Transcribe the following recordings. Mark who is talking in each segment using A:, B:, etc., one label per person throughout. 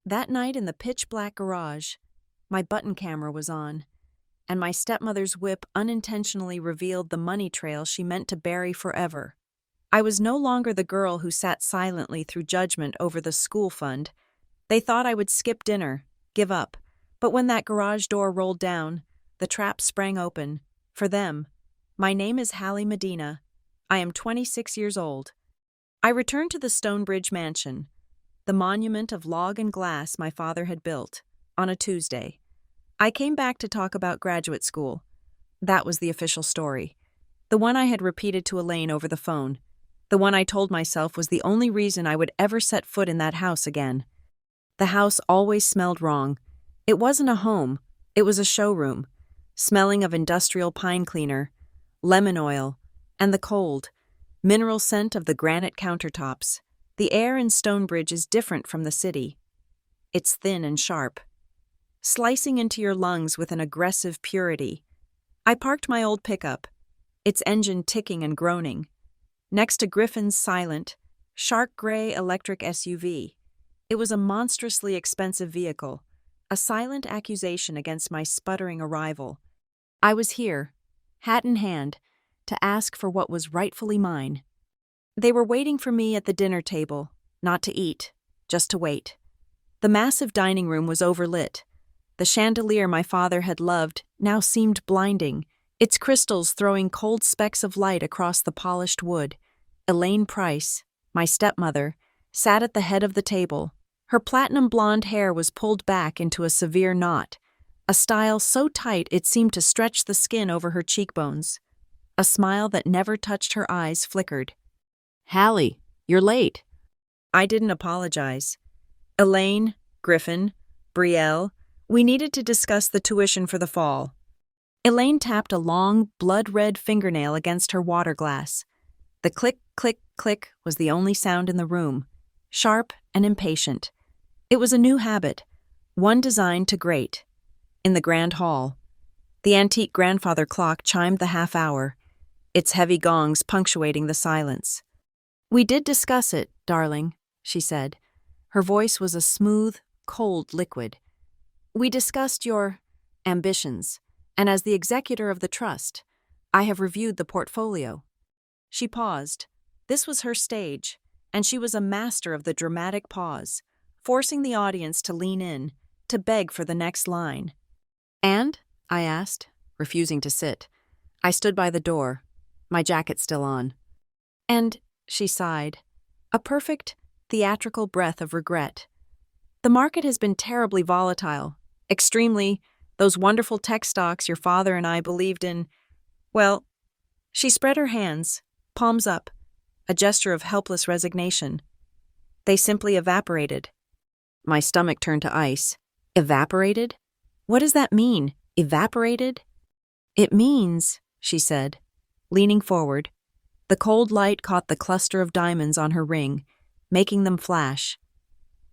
A: That night in the pitch-black garage, my button camera was on, and my stepmother's whip unintentionally revealed the money trail she meant to bury forever. I was no longer the girl who sat silently through judgment over the school fund. They thought I would skip dinner, give up, but when that garage door rolled down, the trap sprang open. For them. My name is Hallie Medina. I am 26 years old. I returned to the Stonebridge mansion, the monument of log and glass my father had built, on a Tuesday. I came back to talk about graduate school. That was the official story. The one I had repeated to Elaine over the phone. The one I told myself was the only reason I would ever set foot in that house again. The house always smelled wrong. It wasn't a home. It was a showroom, smelling of industrial pine cleaner, lemon oil, and the cold, mineral scent of the granite countertops. The air in Stonebridge is different from the city. It's thin and sharp, slicing into your lungs with an aggressive purity. I parked my old pickup, its engine ticking and groaning, next to Griffin's silent, shark gray electric SUV. It was a monstrously expensive vehicle, a silent accusation against my sputtering arrival. I was here, hat in hand, to ask for what was rightfully mine. They were waiting for me at the dinner table, not to eat, just to wait. The massive dining room was overlit. The chandelier my father had loved now seemed blinding, its crystals throwing cold specks of light across the polished wood. Elaine Price, my stepmother, sat at the head of the table. Her platinum blonde hair was pulled back into a severe knot, a style so tight it seemed to stretch the skin over her cheekbones. A smile that never touched her eyes flickered. "Hallie, you're late." I didn't apologize. Elaine, Griffin, Brielle, we needed to discuss the tuition for the fall. Elaine tapped a long, blood-red fingernail against her water glass. The click, click, click was the only sound in the room, sharp and impatient. It was a new habit, one designed to grate. In the grand hall, the antique grandfather clock chimed the half-hour, its heavy gongs punctuating the silence. "We did discuss it, darling," she said. Her voice was a smooth, cold liquid. "We discussed your ambitions, and as the executor of the trust, I have reviewed the portfolio." She paused. This was her stage, and she was a master of the dramatic pause, forcing the audience to lean in, to beg for the next line. "And?" I asked, refusing to sit. I stood by the door, my jacket still on. "And," she sighed, a perfect, theatrical breath of regret. "The market has been terribly volatile, extremely, those wonderful tech stocks your father and I believed in, well," she spread her hands, palms up, a gesture of helpless resignation. "They simply evaporated." My stomach turned to ice. Evaporated? What does that mean, evaporated? "It means," she said, leaning forward. The cold light caught the cluster of diamonds on her ring, making them flash.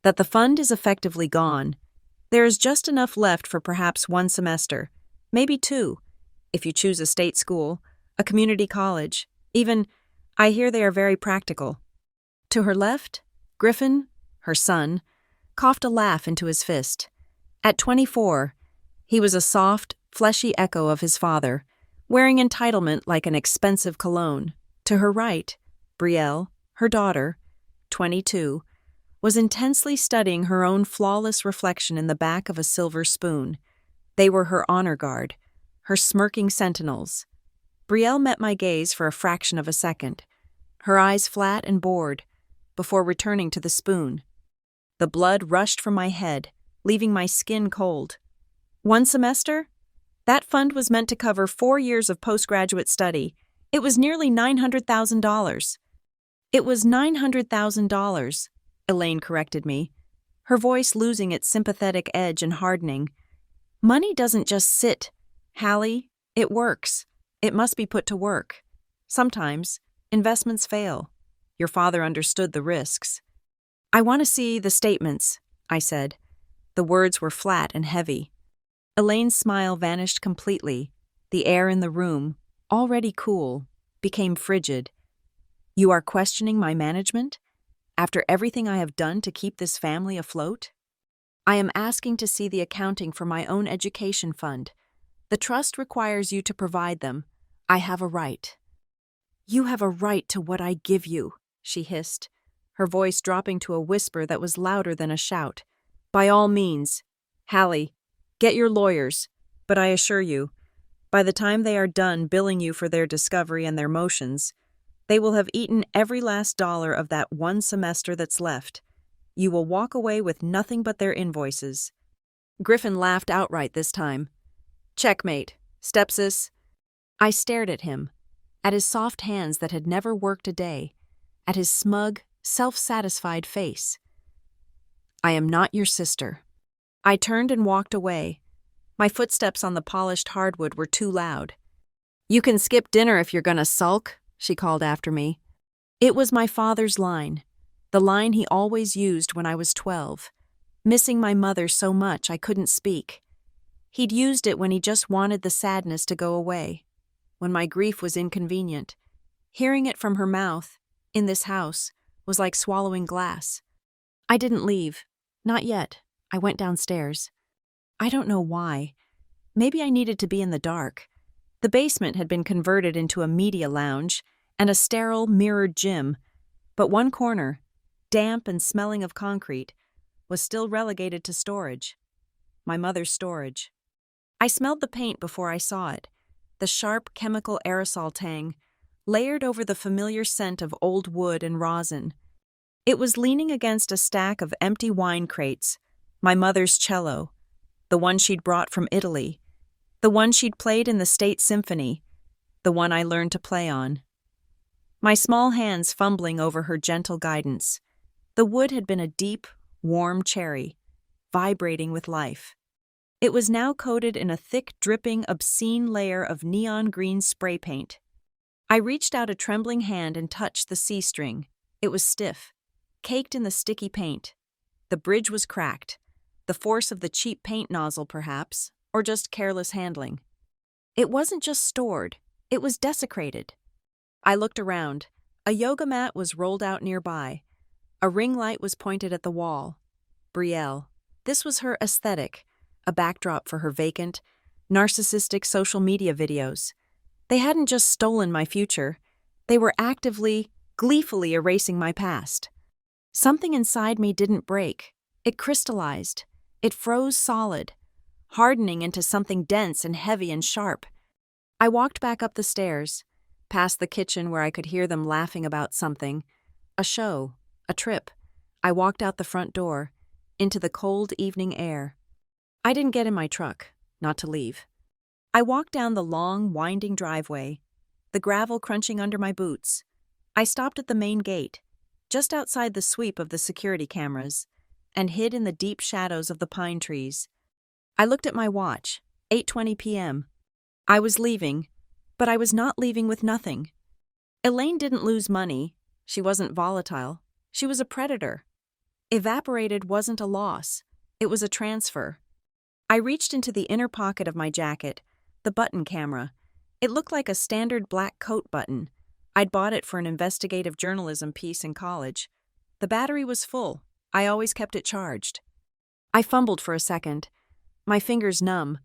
A: "That the fund is effectively gone. There is just enough left for perhaps one semester, maybe two, if you choose a state school, a community college, even, I hear they are very practical." To her left, Griffin, her son, coughed a laugh into his fist. At 24, he was a soft, fleshy echo of his father, wearing entitlement like an expensive cologne. To her right, Brielle, her daughter, 22, was intensely studying her own flawless reflection in the back of a silver spoon. They were her honor guard, her smirking sentinels. Brielle met my gaze for a fraction of a second, her eyes flat and bored, before returning to the spoon. The blood rushed from my head, leaving my skin cold. One semester? That fund was meant to cover 4 years of postgraduate study. It was nearly $900,000. "It was $900,000, Elaine corrected me, her voice losing its sympathetic edge and hardening. "Money doesn't just sit, Hallie. It works. It must be put to work. Sometimes, investments fail. Your father understood the risks." "I want to see the statements," I said. The words were flat and heavy. Elaine's smile vanished completely. The air in the room, already cool, became frigid. "You are questioning my management? After everything I have done to keep this family afloat?" I am asking to see the accounting for my own education fund. The trust requires you to provide them. I have a right." "You have a right to what I give you," she hissed, her voice dropping to a whisper that was louder than a shout. "By all means. Hallie, get your lawyers, but I assure you, by the time they are done billing you for their discovery and their motions, they will have eaten every last dollar of that one semester that's left. You will walk away with nothing but their invoices." Griffin laughed outright this time. "Checkmate, stepsis." I stared at him, at his soft hands that had never worked a day, at his smug, self-satisfied face. "I am not your sister." I turned and walked away. My footsteps on the polished hardwood were too loud. "You can skip dinner if you're gonna sulk," she called after me. It was my father's line, the line he always used when I was 12, missing my mother so much I couldn't speak. He'd used it when he just wanted the sadness to go away, when my grief was inconvenient. Hearing it from her mouth, in this house, was like swallowing glass. I didn't leave. Not yet. I went downstairs. I don't know why. Maybe I needed to be in the dark. The basement had been converted into a media lounge and a sterile, mirrored gym, but one corner, damp and smelling of concrete, was still relegated to storage. My mother's storage. I smelled the paint before I saw it, the sharp chemical aerosol tang, layered over the familiar scent of old wood and rosin. It was leaning against a stack of empty wine crates, my mother's cello, the one she'd brought from Italy, the one she'd played in the State Symphony, the one I learned to play on. My small hands fumbling over her gentle guidance. The wood had been a deep, warm cherry, vibrating with life. It was now coated in a thick, dripping, obscene layer of neon green spray paint. I reached out a trembling hand and touched the C-string. It was stiff, caked in the sticky paint. The bridge was cracked. The force of the cheap paint nozzle, perhaps, or just careless handling. It wasn't just stored, it was desecrated. I looked around. A yoga mat was rolled out nearby. A ring light was pointed at the wall. Brielle. This was her aesthetic, a backdrop for her vacant, narcissistic social media videos. They hadn't just stolen my future. They were actively, gleefully erasing my past. Something inside me didn't break. It crystallized. It froze solid, hardening into something dense and heavy and sharp. I walked back up the stairs, past the kitchen where I could hear them laughing about something. A show, a trip. I walked out the front door, into the cold evening air. I didn't get in my truck, not to leave. I walked down the long, winding driveway, the gravel crunching under my boots. I stopped at the main gate, just outside the sweep of the security cameras, and hid in the deep shadows of the pine trees. I looked at my watch, 8:20 p.m. I was leaving, but I was not leaving with nothing. Elaine didn't lose money. She wasn't volatile. She was a predator. Evaporated wasn't a loss. It was a transfer. I reached into the inner pocket of my jacket, the button camera. It looked like a standard black coat button. I'd bought it for an investigative journalism piece in college. The battery was full. I always kept it charged. I fumbled for a second, my fingers numb,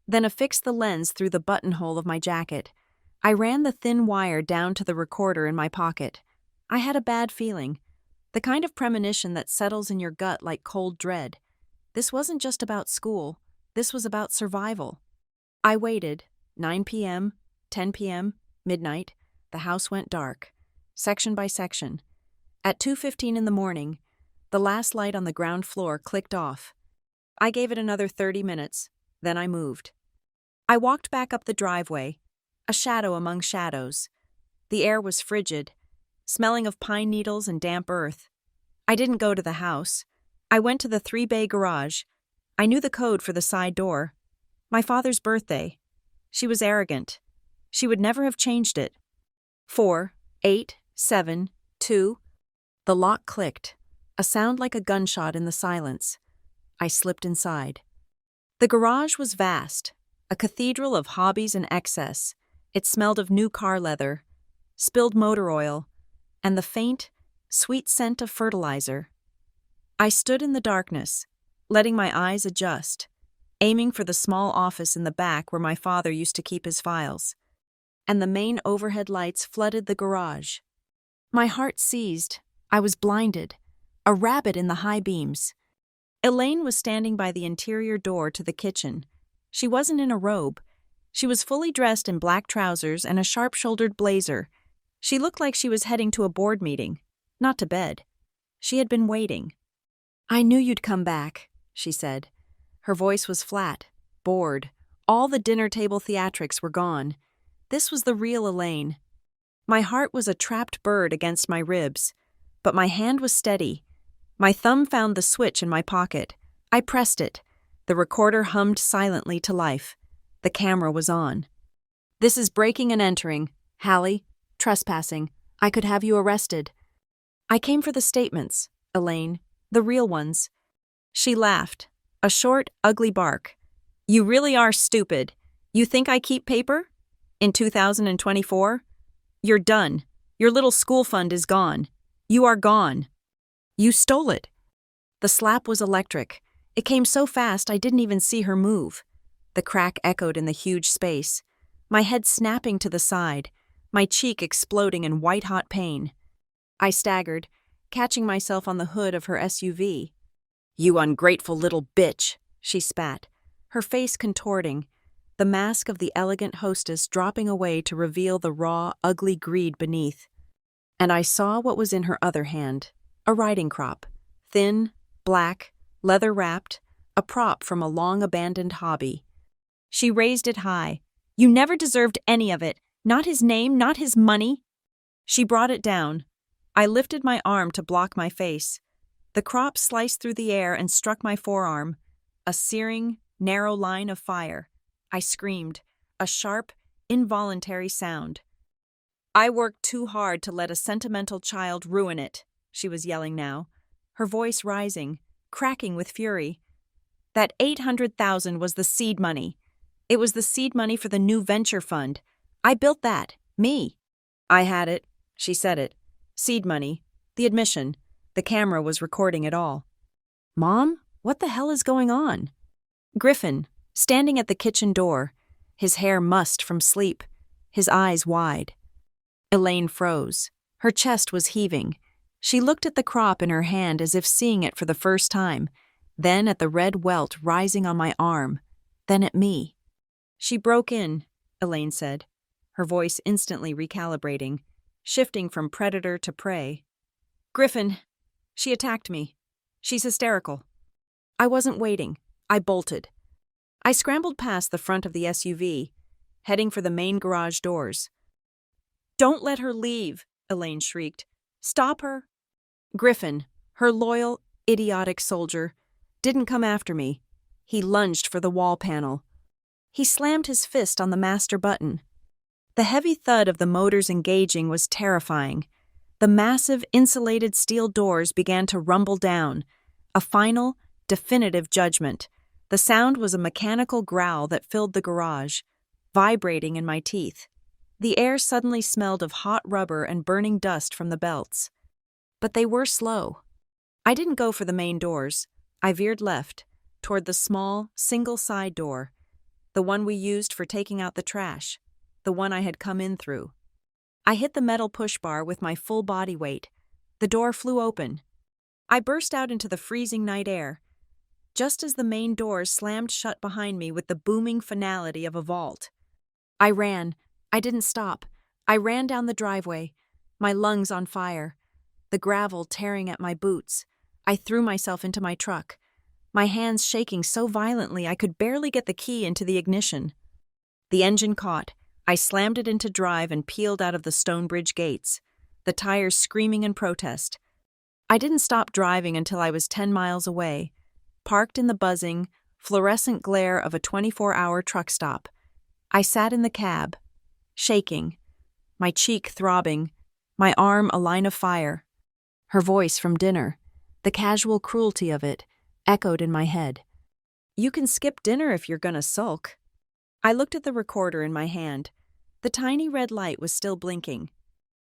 A: then affixed the lens through the buttonhole of my jacket. I ran the thin wire down to the recorder in my pocket. I had a bad feeling, the kind of premonition that settles in your gut like cold dread. This wasn't just about school. This was about survival. I waited. 9 p.m., 10 p.m., midnight. The house went dark, section by section. At 2:15 in the morning, the last light on the ground floor clicked off. I gave it another 30 minutes, then I moved. I walked back up the driveway, a shadow among shadows. The air was frigid, smelling of pine needles and damp earth. I didn't go to the house. I went to the 3-bay garage. I knew the code for the side door. My father's birthday. She was arrogant. She would never have changed it. 4, 8, 7, 2. The lock clicked, a sound like a gunshot in the silence. I slipped inside. The garage was vast, a cathedral of hobbies and excess. It smelled of new car leather, spilled motor oil, and the faint, sweet scent of fertilizer. I stood in the darkness, letting my eyes adjust, aiming for the small office in the back where my father used to keep his files. And the main overhead lights flooded the garage. My heart seized. I was blinded. A rabbit in the high beams. Elaine was standing by the interior door to the kitchen. She wasn't in a robe. She was fully dressed in black trousers and a sharp-shouldered blazer. She looked like she was heading to a board meeting, not to bed. She had been waiting. "I knew you'd come back," she said. Her voice was flat, bored. All the dinner table theatrics were gone. This was the real Elaine. My heart was a trapped bird against my ribs, but my hand was steady. My thumb found the switch in my pocket. I pressed it. The recorder hummed silently to life. The camera was on. "This is breaking and entering. Hallie, trespassing. I could have you arrested." "I came for the statements, Elaine, the real ones." She laughed, a short, ugly bark. "You really are stupid. You think I keep paper? In 2024? You're done. Your little school fund is gone. You are gone. You stole it." The slap was electric. It came so fast I didn't even see her move. The crack echoed in the huge space. My head snapping to the side, my cheek exploding in white-hot pain. I staggered, catching myself on the hood of her SUV. "You ungrateful little bitch," she spat, her face contorting, the mask of the elegant hostess dropping away to reveal the raw, ugly greed beneath. And I saw what was in her other hand, a riding crop, thin, black, leather-wrapped, a prop from a long-abandoned hobby. She raised it high. "You never deserved any of it. Not his name, not his money." She brought it down. I lifted my arm to block my face. The crop sliced through the air and struck my forearm. A searing, narrow line of fire. I screamed, a sharp, involuntary sound. "I worked too hard to let a sentimental child ruin it," she was yelling now, her voice rising, cracking with fury. "That $800,000 was the seed money. It was the seed money for the new venture fund. I built that. Me. I had it." She said it. Seed money. The admission. The camera was recording it all. "Mom, what the hell is going on?" Griffin, standing at the kitchen door, his hair mussed from sleep, his eyes wide. Elaine froze. Her chest was heaving. She looked at the crop in her hand as if seeing it for the first time, then at the red welt rising on my arm, then at me. "She broke in," Elaine said, her voice instantly recalibrating, shifting from predator to prey. "Griffin, she attacked me. She's hysterical." I wasn't waiting. I bolted. I scrambled past the front of the SUV, heading for the main garage doors. "Don't let her leave," Elaine shrieked. "Stop her." Griffin, her loyal, idiotic soldier, didn't come after me. He lunged for the wall panel. He slammed his fist on the master button. The heavy thud of the motors engaging was terrifying. The massive, insulated steel doors began to rumble down. A final, definitive judgment. The sound was a mechanical growl that filled the garage, vibrating in my teeth. The air suddenly smelled of hot rubber and burning dust from the belts. But they were slow. I didn't go for the main doors. I veered left, toward the small, single side door, the one we used for taking out the trash, the one I had come in through. I hit the metal push bar with my full body weight. The door flew open. I burst out into the freezing night air, just as the main doors slammed shut behind me with the booming finality of a vault. I ran. I didn't stop. I ran down the driveway, my lungs on fire, the gravel tearing at my boots. I threw myself into my truck, my hands shaking so violently I could barely get the key into the ignition. The engine caught. I slammed it into drive and peeled out of the Stonebridge gates, the tires screaming in protest. I didn't stop driving until I was 10 miles away, parked in the buzzing, fluorescent glare of a 24-hour truck stop. I sat in the cab, shaking, my cheek throbbing, my arm a line of fire. Her voice from dinner, the casual cruelty of it, echoed in my head. "You can skip dinner if you're gonna sulk." I looked at the recorder in my hand. The tiny red light was still blinking.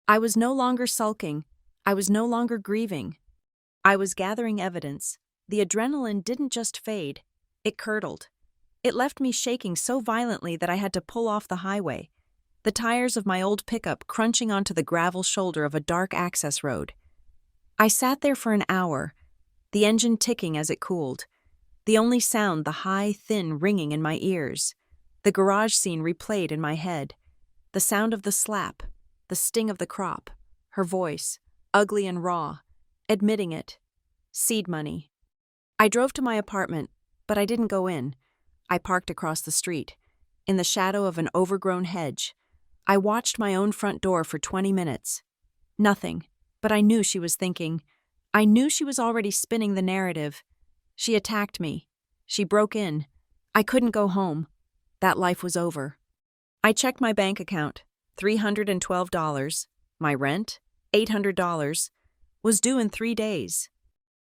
A: I was no longer sulking. I was no longer grieving. I was gathering evidence, the adrenaline didn't just fade, it curdled. It left me shaking so violently that I had to pull off the highway, the tires of my old pickup crunching onto the gravel shoulder of a dark access road. I sat there for an hour, the engine ticking as it cooled, the only sound the high, thin ringing in my ears. The garage scene replayed in my head, the sound of the slap, the sting of the crop, her voice, ugly and raw, admitting it. Seed money. I drove to my apartment, but I didn't go in. I parked across the street, in the shadow of an overgrown hedge. I watched my own front door for 20 minutes. Nothing, but I knew she was thinking. I knew she was already spinning the narrative. She attacked me. She broke in. I couldn't go home. That life was over. I checked my bank account. $312. My rent, $800, was due in 3 days.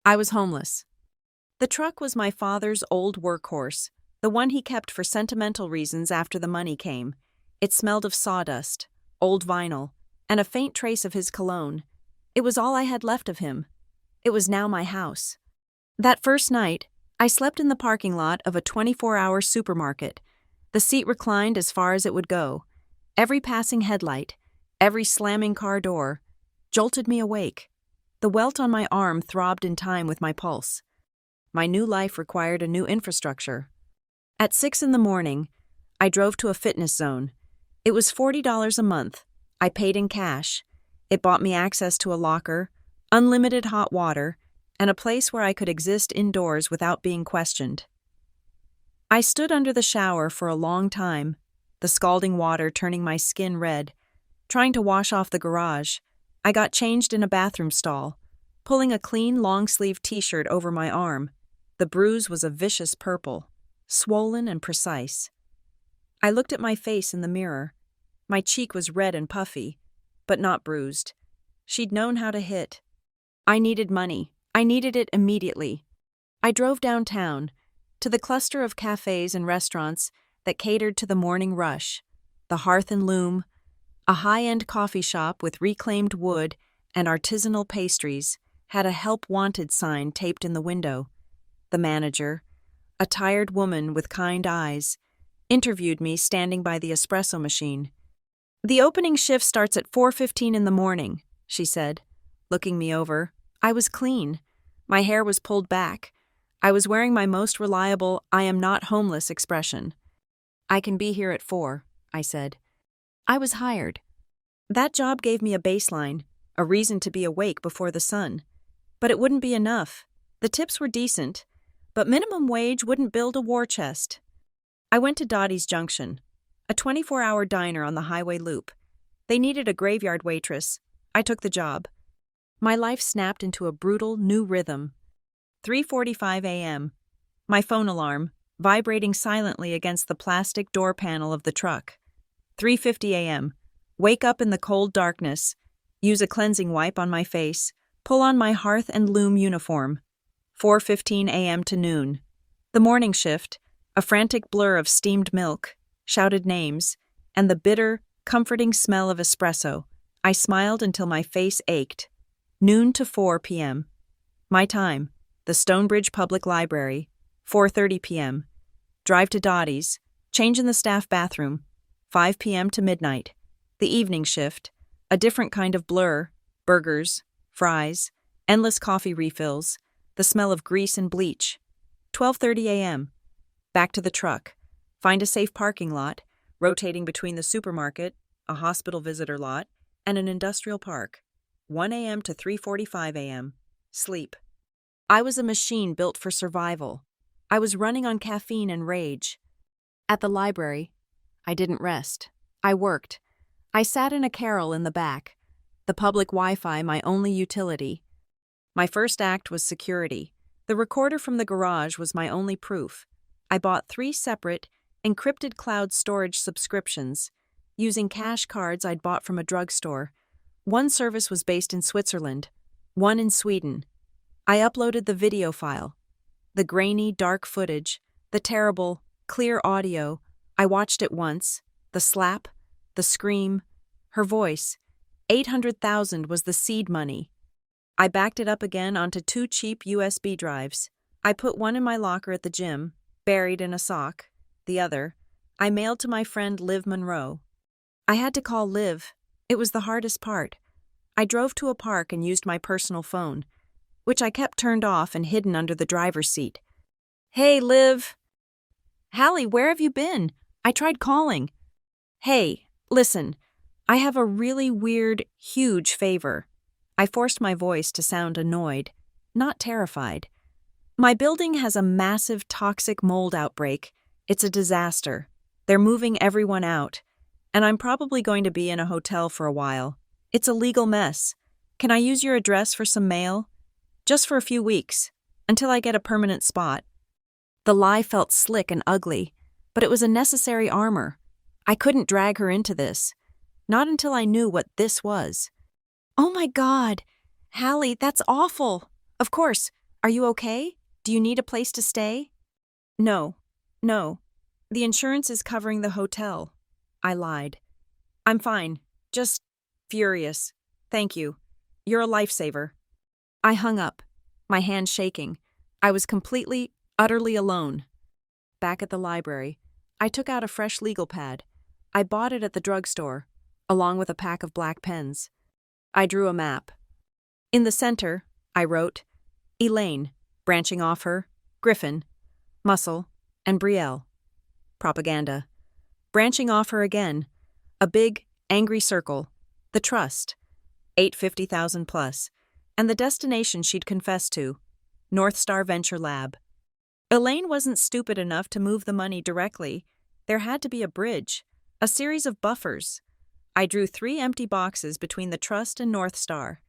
A: I was homeless. The truck was my father's old workhorse, the one he kept for sentimental reasons after the money came. It smelled of sawdust, old vinyl, and a faint trace of his cologne. It was all I had left of him. It was now my house. That first night, I slept in the parking lot of a 24-hour supermarket. The seat reclined as far as it would go. Every passing headlight, every slamming car door, jolted me awake. The welt on my arm throbbed in time with my pulse. My new life required a new infrastructure. At 6 a.m, I drove to a fitness zone. It was $40 a month. I paid in cash. It bought me access to a locker, unlimited hot water, and a place where I could exist indoors without being questioned. I stood under the shower for a long time, the scalding water turning my skin red. Trying to wash off the garage, I got changed in a bathroom stall, pulling a clean long-sleeve t-shirt over my arm. The bruise was a vicious purple, swollen and precise. I looked at my face in the mirror. My cheek was red and puffy, but not bruised. She'd known how to hit. I needed money. I needed it immediately. I drove downtown, to the cluster of cafes and restaurants that catered to the morning rush, the Hearth and Loom, a high-end coffee shop with reclaimed wood and artisanal pastries, had a help wanted sign taped in the window. The manager, a tired woman with kind eyes, interviewed me standing by the espresso machine. "The opening shift starts at 4:15 in the morning," she said, looking me over. I was clean. My hair was pulled back. I was wearing my most reliable "I am not homeless" expression. "I can be here at 4, I said. I was hired. That job gave me a baseline, a reason to be awake before the sun. But it wouldn't be enough. The tips were decent, but minimum wage wouldn't build a war chest. I went to Dottie's Junction, a 24-hour diner on the highway loop. They needed a graveyard waitress. I took the job. My life snapped into a brutal new rhythm. 3:45 a.m. My phone alarm, vibrating silently against the plastic door panel of the truck. 3:50 a.m. Wake up in the cold darkness, use a cleansing wipe on my face, pull on my Hearth and Loom uniform. 4:15 a.m. to noon. The morning shift, a frantic blur of steamed milk, shouted names, and the bitter, comforting smell of espresso. I smiled until my face ached. Noon to 4 p.m. My time, the Stonebridge Public Library, 4:30 p.m. Drive to Dottie's, change in the staff bathroom, 5 p.m. to midnight. The evening shift, a different kind of blur, burgers, fries, endless coffee refills, the smell of grease and bleach. 12:30 a.m. Back to the truck, find a safe parking lot, rotating between the supermarket, a hospital visitor lot, and an industrial park. 1 a.m. to 3:45 a.m. Sleep. I was a machine built for survival. I was running on caffeine and rage. At the library, I didn't rest. I worked. I sat in a carrel in the back, the public Wi-Fi my only utility. My first act was security. The recorder from the garage was my only proof. I bought 3 separate, encrypted cloud storage subscriptions, using cash cards I'd bought from a drugstore. One service was based in Switzerland, one in Sweden. I uploaded the video file, the grainy, dark footage, the terrible, clear audio. I watched it once, the slap, the scream, her voice. 800,000 was the seed money. I backed it up again onto 2 cheap USB drives. I put one in my locker at the gym, buried in a sock. The other, I mailed to my friend Liv Monroe. I had to call Liv. It was the hardest part. I drove to a park and used my personal phone, which I kept turned off and hidden under the driver's seat. "Hey, Liv." "Hallie, where have you been? I tried calling." "Hey, listen, I have a really weird, huge favor." I forced my voice to sound annoyed, not terrified. "My building has a massive toxic mold outbreak. It's a disaster. They're moving everyone out, and I'm probably going to be in a hotel for a while. It's a legal mess. Can I use your address for some mail? Just for a few weeks, until I get a permanent spot." The lie felt slick and ugly, but it was a necessary armor. I couldn't drag her into this, not until I knew what this was. "Oh my God, Hallie, that's awful. Of course, are you okay? Do you need a place to stay?" No. The insurance is covering the hotel." I lied. "I'm fine, just furious. Thank you. You're a lifesaver." I hung up, my hands shaking. I was completely, utterly alone. Back at the library, I took out a fresh legal pad. I bought it at the drugstore, along with a pack of black pens. I drew a map. In the center, I wrote, Elaine, branching off her, Griffin, Muscle, and Brielle. Propaganda. Branching off her again, a big, angry circle, the trust, $850,000 plus, and the destination she'd confessed to, North Star Venture Lab. Elaine wasn't stupid enough to move the money directly. There had to be a bridge, a series of buffers. I drew 3 empty boxes between the trust and North Star.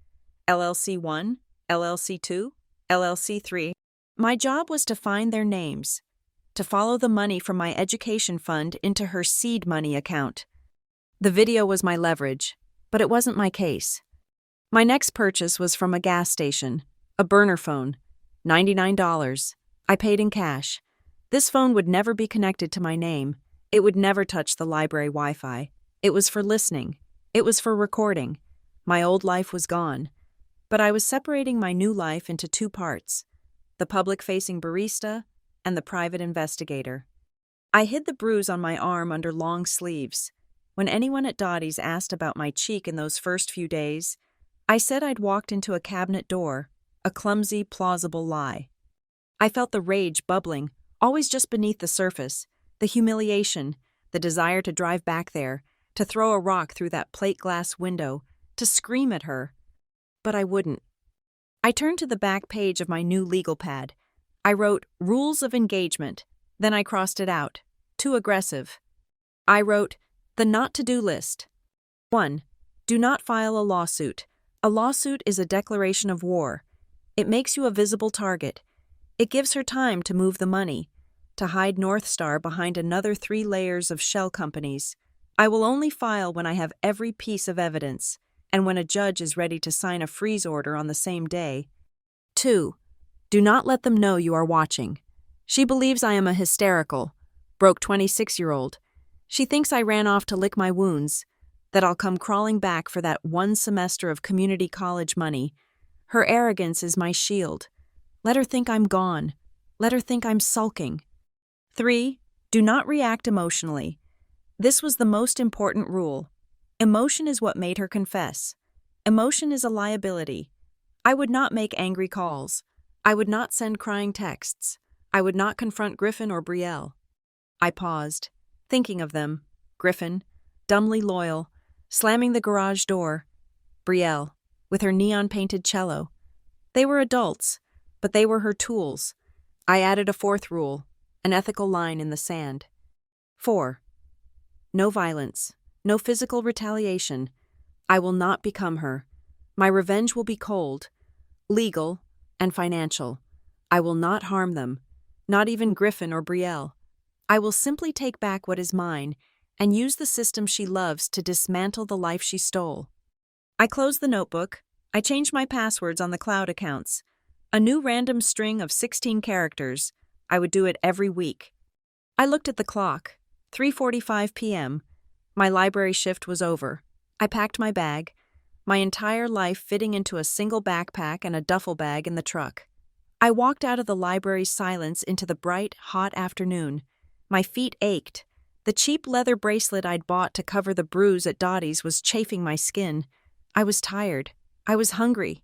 A: LLC 1, LLC 2, LLC 3. My job was to find their names, to follow the money from my education fund into her seed money account. The video was my leverage, but it wasn't my case. My next purchase was from a gas station, a burner phone, $99. I paid in cash. This phone would never be connected to my name. It would never touch the library Wi-Fi. It was for listening. It was for recording. My old life was gone. But I was separating my new life into 2 parts, the public-facing barista and the private investigator. I hid the bruise on my arm under long sleeves. When anyone at Dottie's asked about my cheek in those first few days, I said I'd walked into a cabinet door, a clumsy, plausible lie. I felt the rage bubbling, always just beneath the surface, the humiliation, the desire to drive back there, to throw a rock through that plate glass window, to scream at her. But I wouldn't. I turned to the back page of my new legal pad. I wrote, Rules of Engagement. Then I crossed it out. Too aggressive. I wrote, The not-to-do list. 1. Do not file a lawsuit. A lawsuit is a declaration of war. It makes you a visible target. It gives her time to move the money, to hide North Star behind another 3 layers of shell companies. I will only file when I have every piece of evidence, and when a judge is ready to sign a freeze order on the same day. 2. Do not let them know you are watching. She believes I am a hysterical, broke 26-year-old. She thinks I ran off to lick my wounds, that I'll come crawling back for that 1 semester of community college money. Her arrogance is my shield. Let her think I'm gone. Let her think I'm sulking. 3. Do not react emotionally. This was the most important rule. Emotion is what made her confess. Emotion is a liability. I would not make angry calls. I would not send crying texts. I would not confront Griffin or Brielle. I paused, thinking of them. Griffin, dumbly loyal, slamming the garage door. Brielle, with her neon-painted cello. They were adults, but they were her tools. I added a 4th rule, an ethical line in the sand. 4. No violence, no physical retaliation. I will not become her. My revenge will be cold, legal, and financial. I will not harm them, not even Griffin or Brielle. I will simply take back what is mine and use the system she loves to dismantle the life she stole. I closed the notebook. I changed my passwords on the cloud accounts. A new random string of 16 characters. I would do it every week. I looked at the clock. 3:45 p.m. My library shift was over. I packed my bag, my entire life fitting into a single backpack and a duffel bag in the truck. I walked out of the library's silence into the bright, hot afternoon. My feet ached. The cheap leather bracelet I'd bought to cover the bruise at Dottie's was chafing my skin. I was tired. I was hungry.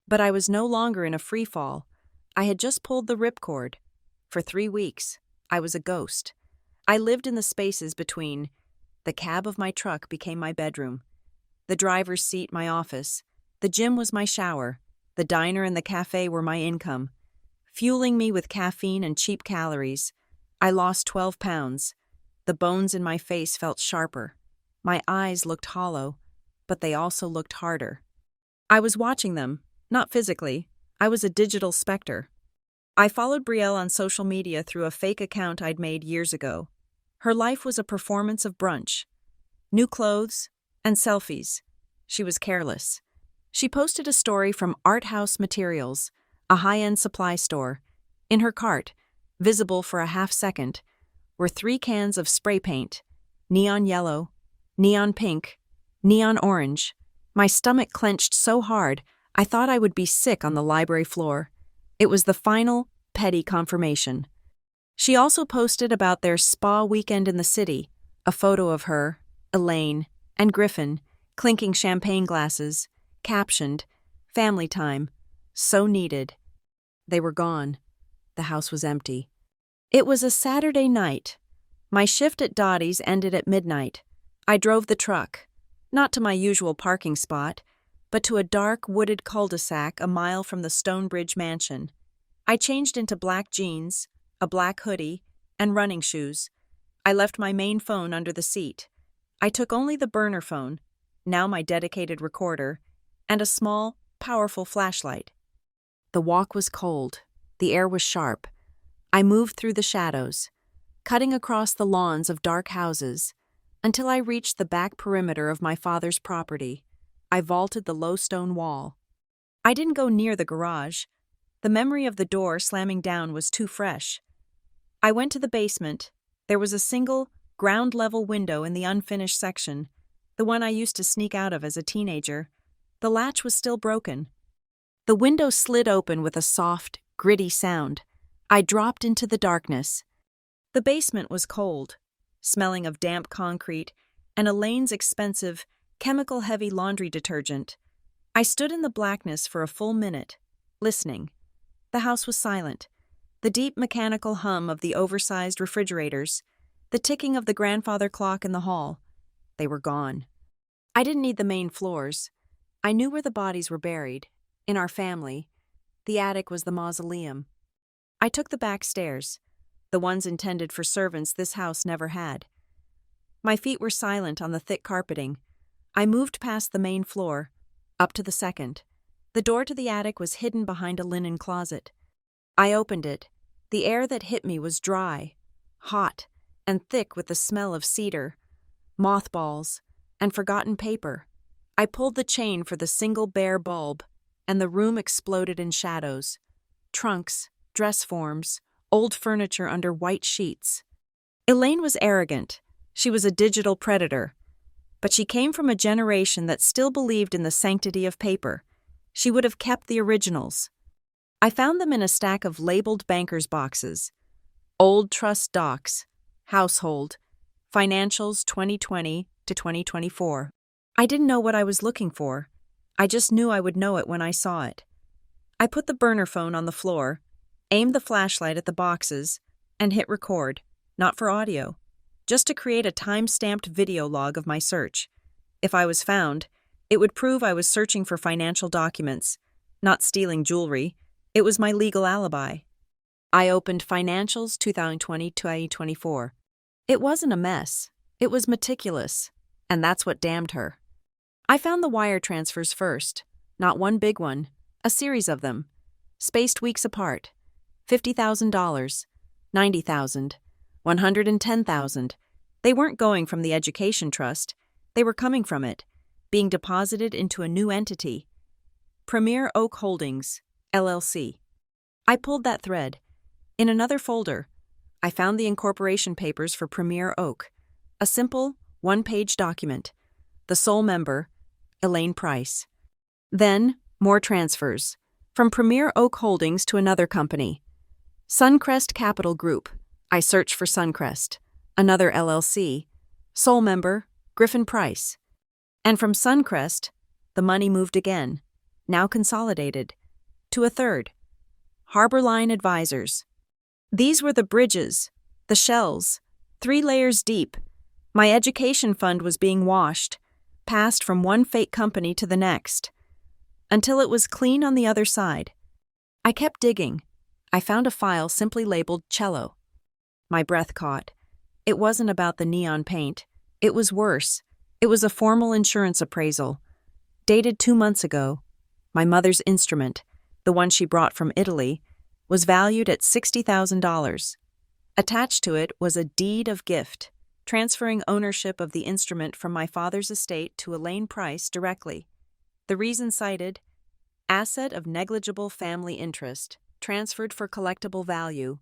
A: But I was no longer in a free fall. I had just pulled the ripcord. For 3 weeks, I was a ghost. I lived in the spaces between. The cab of my truck became my bedroom. The driver's seat my office. The gym was my shower. The diner and the cafe were my income. Fueling me with caffeine and cheap calories. I lost 12 pounds. The bones in my face felt sharper. My eyes looked hollow, but they also looked harder. I was watching them, not physically. I was a digital specter. I followed Brielle on social media through a fake account I'd made years ago. Her life was a performance of brunch. New clothes and selfies. She was careless. She posted a story from Art House Materials, a high-end supply store. In her cart, visible for a half second, were 3 cans of spray paint, neon yellow, neon pink, neon orange. My stomach clenched so hard, I thought I would be sick on the library floor. It was the final, petty confirmation. She also posted about their spa weekend in the city, a photo of her, Elaine, and Griffin, clinking champagne glasses, captioned, "Family time, so needed." They were gone. The house was empty. It was a Saturday night. My shift at Dottie's ended at midnight. I drove the truck, not to my usual parking spot, but to a dark, wooded cul-de-sac a mile from the Stonebridge mansion. I changed into black jeans, a black hoodie, and running shoes. I left my main phone under the seat. I took only the burner phone, now my dedicated recorder, and a small, powerful flashlight. The walk was cold. The air was sharp. I moved through the shadows, cutting across the lawns of dark houses, until I reached the back perimeter of my father's property. I vaulted the low stone wall. I didn't go near the garage. The memory of the door slamming down was too fresh. I went to the basement. There was a single, ground-level window in the unfinished section, the one I used to sneak out of as a teenager. The latch was still broken. The window slid open with a soft, gritty sound. I dropped into the darkness. The basement was cold, smelling of damp concrete and Elaine's expensive, chemical-heavy laundry detergent. I stood in the blackness for a full minute, listening. The house was silent. The deep mechanical hum of the oversized refrigerators, the ticking of the grandfather clock in the hall. They were gone. I didn't need the main floors. I knew where the bodies were buried. In our family, the attic was the mausoleum. I took the back stairs, the ones intended for servants this house never had. My feet were silent on the thick carpeting. I moved past the main floor, up to the second. The door to the attic was hidden behind a linen closet. I opened it. The air that hit me was dry, hot, and thick with the smell of cedar, mothballs, and forgotten paper. I pulled the chain for the single bare bulb, and the room exploded in shadows. Trunks, dress forms, old furniture under white sheets. Elaine was arrogant. She was a digital predator. But she came from a generation that still believed in the sanctity of paper. She would have kept the originals. I found them in a stack of labeled banker's boxes. Old trust docs, household, financials 2020 to 2024. I didn't know what I was looking for. I just knew I would know it when I saw it. I put the burner phone on the floor, aimed the flashlight at the boxes, and hit record, not for audio, just to create a time-stamped video log of my search. If I was found, it would prove I was searching for financial documents, not stealing jewelry. It was my legal alibi. I opened Financials 2020-2024. It wasn't a mess. It was meticulous, and that's what damned her. I found the wire transfers first, not one big one, a series of them, spaced weeks apart. $50,000, $90,000, $110,000. They weren't going from the education trust. They were coming from it, being deposited into a new entity. Premier Oak Holdings, LLC. I pulled that thread. In another folder, I found the incorporation papers for Premier Oak, a simple, one-page document. The sole member, Elaine Price. Then, more transfers. From Premier Oak Holdings to another company. Suncrest Capital Group. I search for Suncrest. Another LLC. Sole member, Griffin Price. And from Suncrest, the money moved again, now consolidated, to a third. Harborline Advisors. These were the bridges, the shells, 3 layers deep. My education fund was being washed, passed from one fake company to the next, until it was clean on the other side. I kept digging. I found a file simply labeled cello. My breath caught. It wasn't about the neon paint. It was worse. It was a formal insurance appraisal. Dated 2 months ago. My mother's instrument, the one she brought from Italy, was valued at $60,000. Attached to it was a deed of gift, transferring ownership of the instrument from my father's estate to Elaine Price directly. The reason cited: asset of negligible family interest, transferred for collectible value.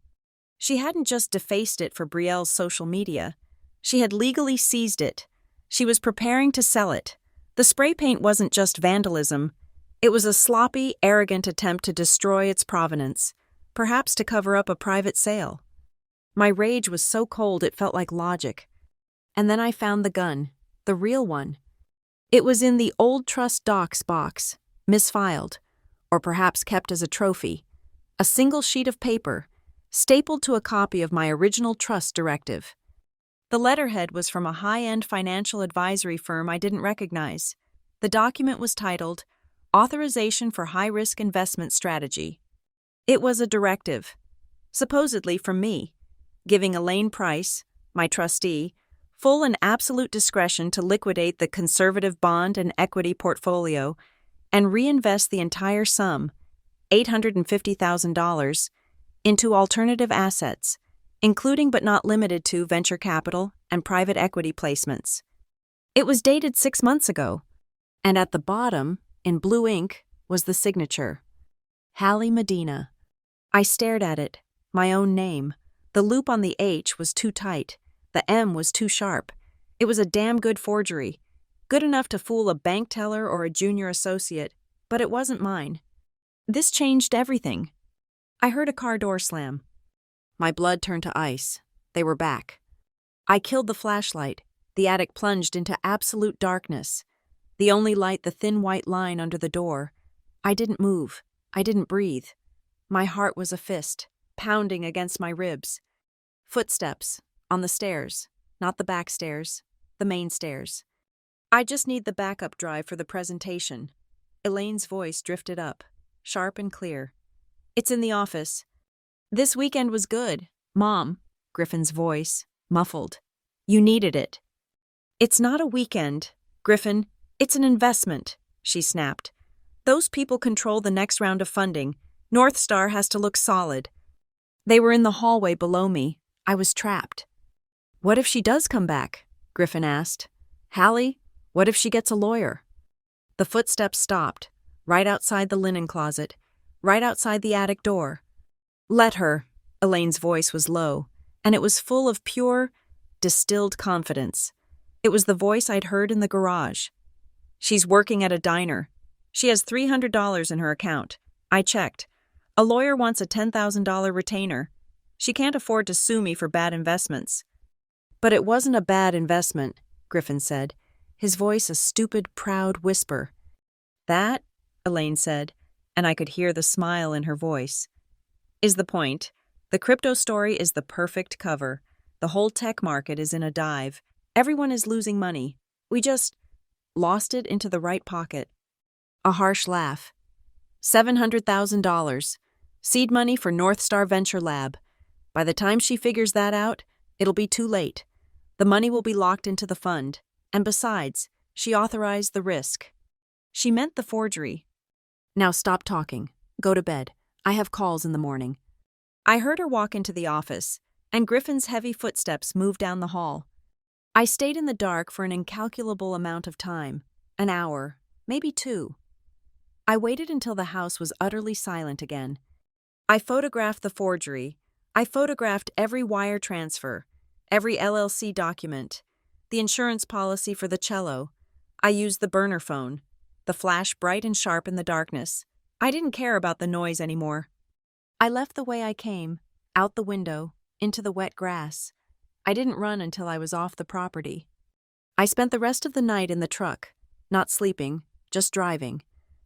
A: She hadn't just defaced it for Brielle's social media. She had legally seized it. She was preparing to sell it. The spray paint wasn't just vandalism. It was a sloppy, arrogant attempt to destroy its provenance, perhaps to cover up a private sale. My rage was so cold it felt like logic. And then I found the gun, the real one. It was in the old trust docs box, misfiled, or perhaps kept as a trophy. A single sheet of paper, stapled to a copy of my original trust directive. The letterhead was from a high-end financial advisory firm I didn't recognize. The document was titled, Authorization for High-Risk Investment Strategy. It was a directive, supposedly from me, giving Elaine Price, my trustee, full and absolute discretion to liquidate the conservative bond and equity portfolio and reinvest the entire sum, $850,000, into alternative assets, including but not limited to venture capital and private equity placements. It was dated 6 months ago, and at the bottom, in blue ink, was the signature. Hallie Medina. I stared at it, my own name. The loop on the H was too tight. The M was too sharp. It was a damn good forgery. Good enough to fool a bank teller or a junior associate, but it wasn't mine. This changed everything. I heard a car door slam. My blood turned to ice. They were back. I killed the flashlight. The attic plunged into absolute darkness. The only light, the thin white line under the door. I didn't move. I didn't breathe. My heart was a fist, pounding against my ribs. Footsteps, on the stairs, not the back stairs, the main stairs. I just need the backup drive for the presentation. Elaine's voice drifted up, sharp and clear. It's in the office. This weekend was good, Mom, Griffin's voice, muffled. You needed it. It's not a weekend, Griffin. It's an investment, she snapped. Those people control the next round of funding. North Star has to look solid. They were in the hallway below me. I was trapped. What if she does come back? Griffin asked. Hallie, what if she gets a lawyer? The footsteps stopped, right outside the linen closet, right outside the attic door. Let her. Elaine's voice was low, and it was full of pure, distilled confidence. It was the voice I'd heard in the garage. She's working at a diner. She has $300 in her account. I checked. A lawyer wants a $10,000 retainer. She can't afford to sue me for bad investments. But it wasn't a bad investment, Griffin said, his voice a stupid, proud whisper. That, Elaine said, and I could hear the smile in her voice, is the point. The crypto story is the perfect cover. The whole tech market is in a dive. Everyone is losing money. We just lost it into the right pocket. A harsh laugh. $700,000. Seed money for North Star Venture Lab. By the time she figures that out, it'll be too late. The money will be locked into the fund. And besides, she authorized the risk. She meant the forgery. Now stop talking. Go to bed. I have calls in the morning. I heard her walk into the office, and Griffin's heavy footsteps moved down the hall. I stayed in the dark for an incalculable amount of time. An hour, maybe 2. I waited until the house was utterly silent again. I photographed the forgery. I photographed every wire transfer, every LLC document, the insurance policy for the cello. I used the burner phone, the flash bright and sharp in the darkness. I didn't care about the noise anymore. I left the way I came, out the window, into the wet grass. I didn't run until I was off the property. I spent the rest of the night in the truck, not sleeping, just driving.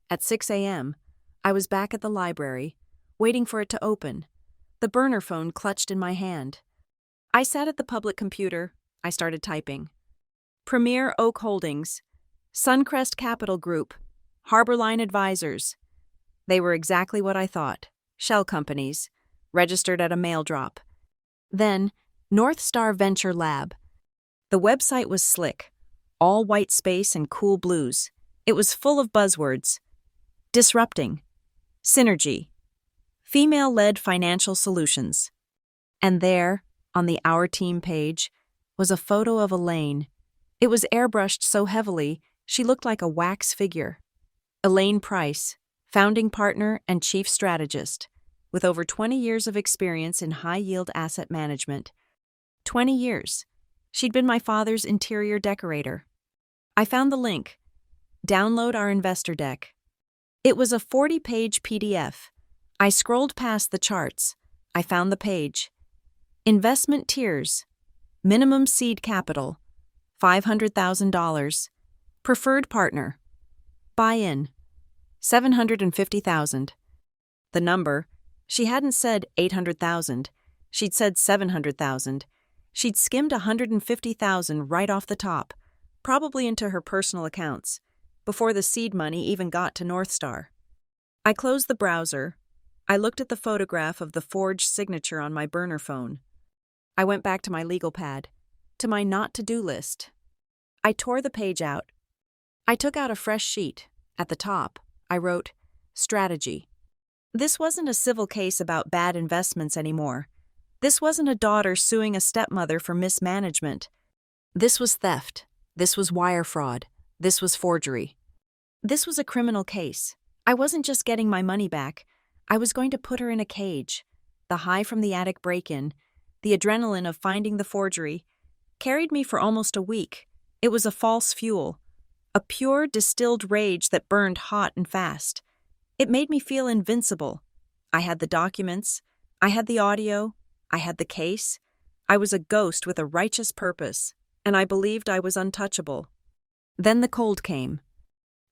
A: At 6 a.m., I was back at the library, waiting for it to open, the burner phone clutched in my hand. I sat at the public computer. I started typing. Premier Oak Holdings, Suncrest Capital Group, Harborline Advisors. They were exactly what I thought. Shell companies, registered at a mail drop. Then, North Star Venture Lab. The website was slick, all white space and cool blues. It was full of buzzwords. Disrupting. Synergy. Female-led financial solutions. And there, on the Our Team page, was a photo of Elaine. It was airbrushed so heavily, she looked like a wax figure. Elaine Price, founding partner and chief strategist, with over 20 years of experience in high-yield asset management. 20 years. She'd been my father's interior decorator. I found the link. Download our investor deck. It was a 40-page PDF. I scrolled past the charts. I found the page. Investment tiers. Minimum seed capital. $500,000. Preferred partner. Buy-in. $750,000. The number. She hadn't said $800,000. She'd said $700,000. She'd skimmed $150,000 right off the top, probably into her personal accounts, before the seed money even got to North Star. I closed the browser. I looked at the photograph of the forged signature on my burner phone. I went back to my legal pad, to my not-to-do list. I tore the page out. I took out a fresh sheet. At the top, I wrote, Strategy. This wasn't a civil case about bad investments anymore. This wasn't a daughter suing a stepmother for mismanagement. This was theft. This was wire fraud. This was forgery. This was a criminal case. I wasn't just getting my money back. I was going to put her in a cage. The high from the attic break-in, the adrenaline of finding the forgery, carried me for almost a week. It was a false fuel, a pure distilled rage that burned hot and fast. It made me feel invincible. I had the documents. I had the audio. I had the case. I was a ghost with a righteous purpose, and I believed I was untouchable. Then the cold came.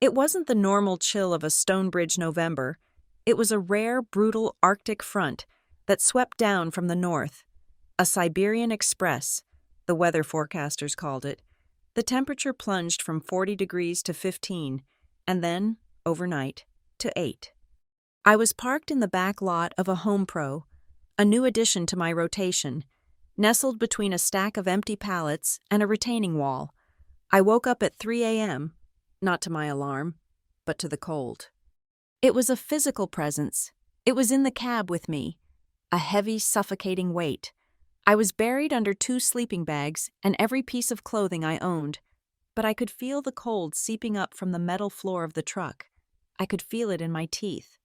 A: It wasn't the normal chill of a Stonebridge November. It was a rare, brutal Arctic front that swept down from the north. A Siberian Express, the weather forecasters called it. The temperature plunged from 40 degrees to 15, and then, overnight, to 8. I was parked in the back lot of a Home Pro, a new addition to my rotation, nestled between a stack of empty pallets and a retaining wall. I woke up at 3 a.m., not to my alarm, but to the cold. It was a physical presence. It was in the cab with me, a heavy, suffocating weight. I was buried under 2 sleeping bags and every piece of clothing I owned, but I could feel the cold seeping up from the metal floor of the truck. I could feel it in my teeth.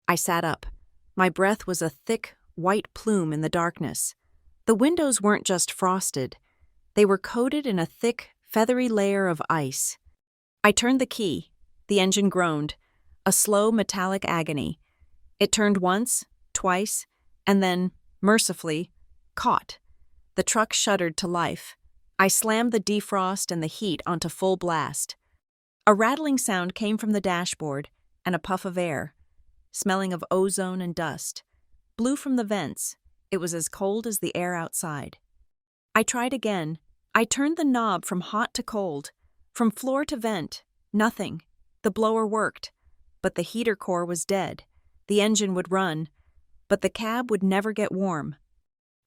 A: I sat up. My breath was a thick, white plume in the darkness. The windows weren't just frosted. They were coated in a thick, feathery layer of ice. I turned the key. The engine groaned, a slow, metallic agony. It turned once, twice, and then, mercifully, caught. The truck shuddered to life. I slammed the defrost and the heat onto full blast. A rattling sound came from the dashboard, and a puff of air, smelling of ozone and dust, blew from the vents. It was as cold as the air outside. I tried again. I turned the knob from hot to cold, from floor to vent. Nothing. The blower worked, but the heater core was dead. The engine would run, but the cab would never get warm.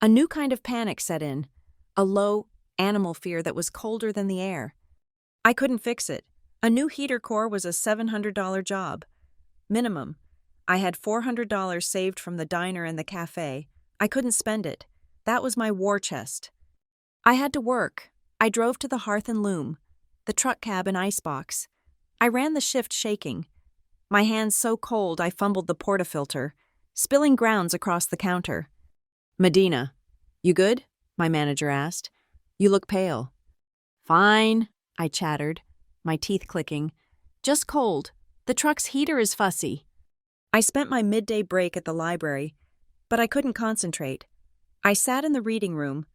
A: A new kind of panic set in, a low, animal fear that was colder than the air. I couldn't fix it. A new heater core was a $700 job. Minimum. I had $400 saved from the diner and the cafe. I couldn't spend it. That was my war chest. I had to work. I drove to the hearth and loom, the truck cab and icebox. I ran the shift shaking. My hands so cold I fumbled the portafilter, spilling grounds across the counter. Medina, you good? My manager asked. You look pale. Fine, I chattered, my teeth clicking. Just cold. The truck's heater is fussy. I spent my midday break at the library, but I couldn't concentrate. I sat in the reading room,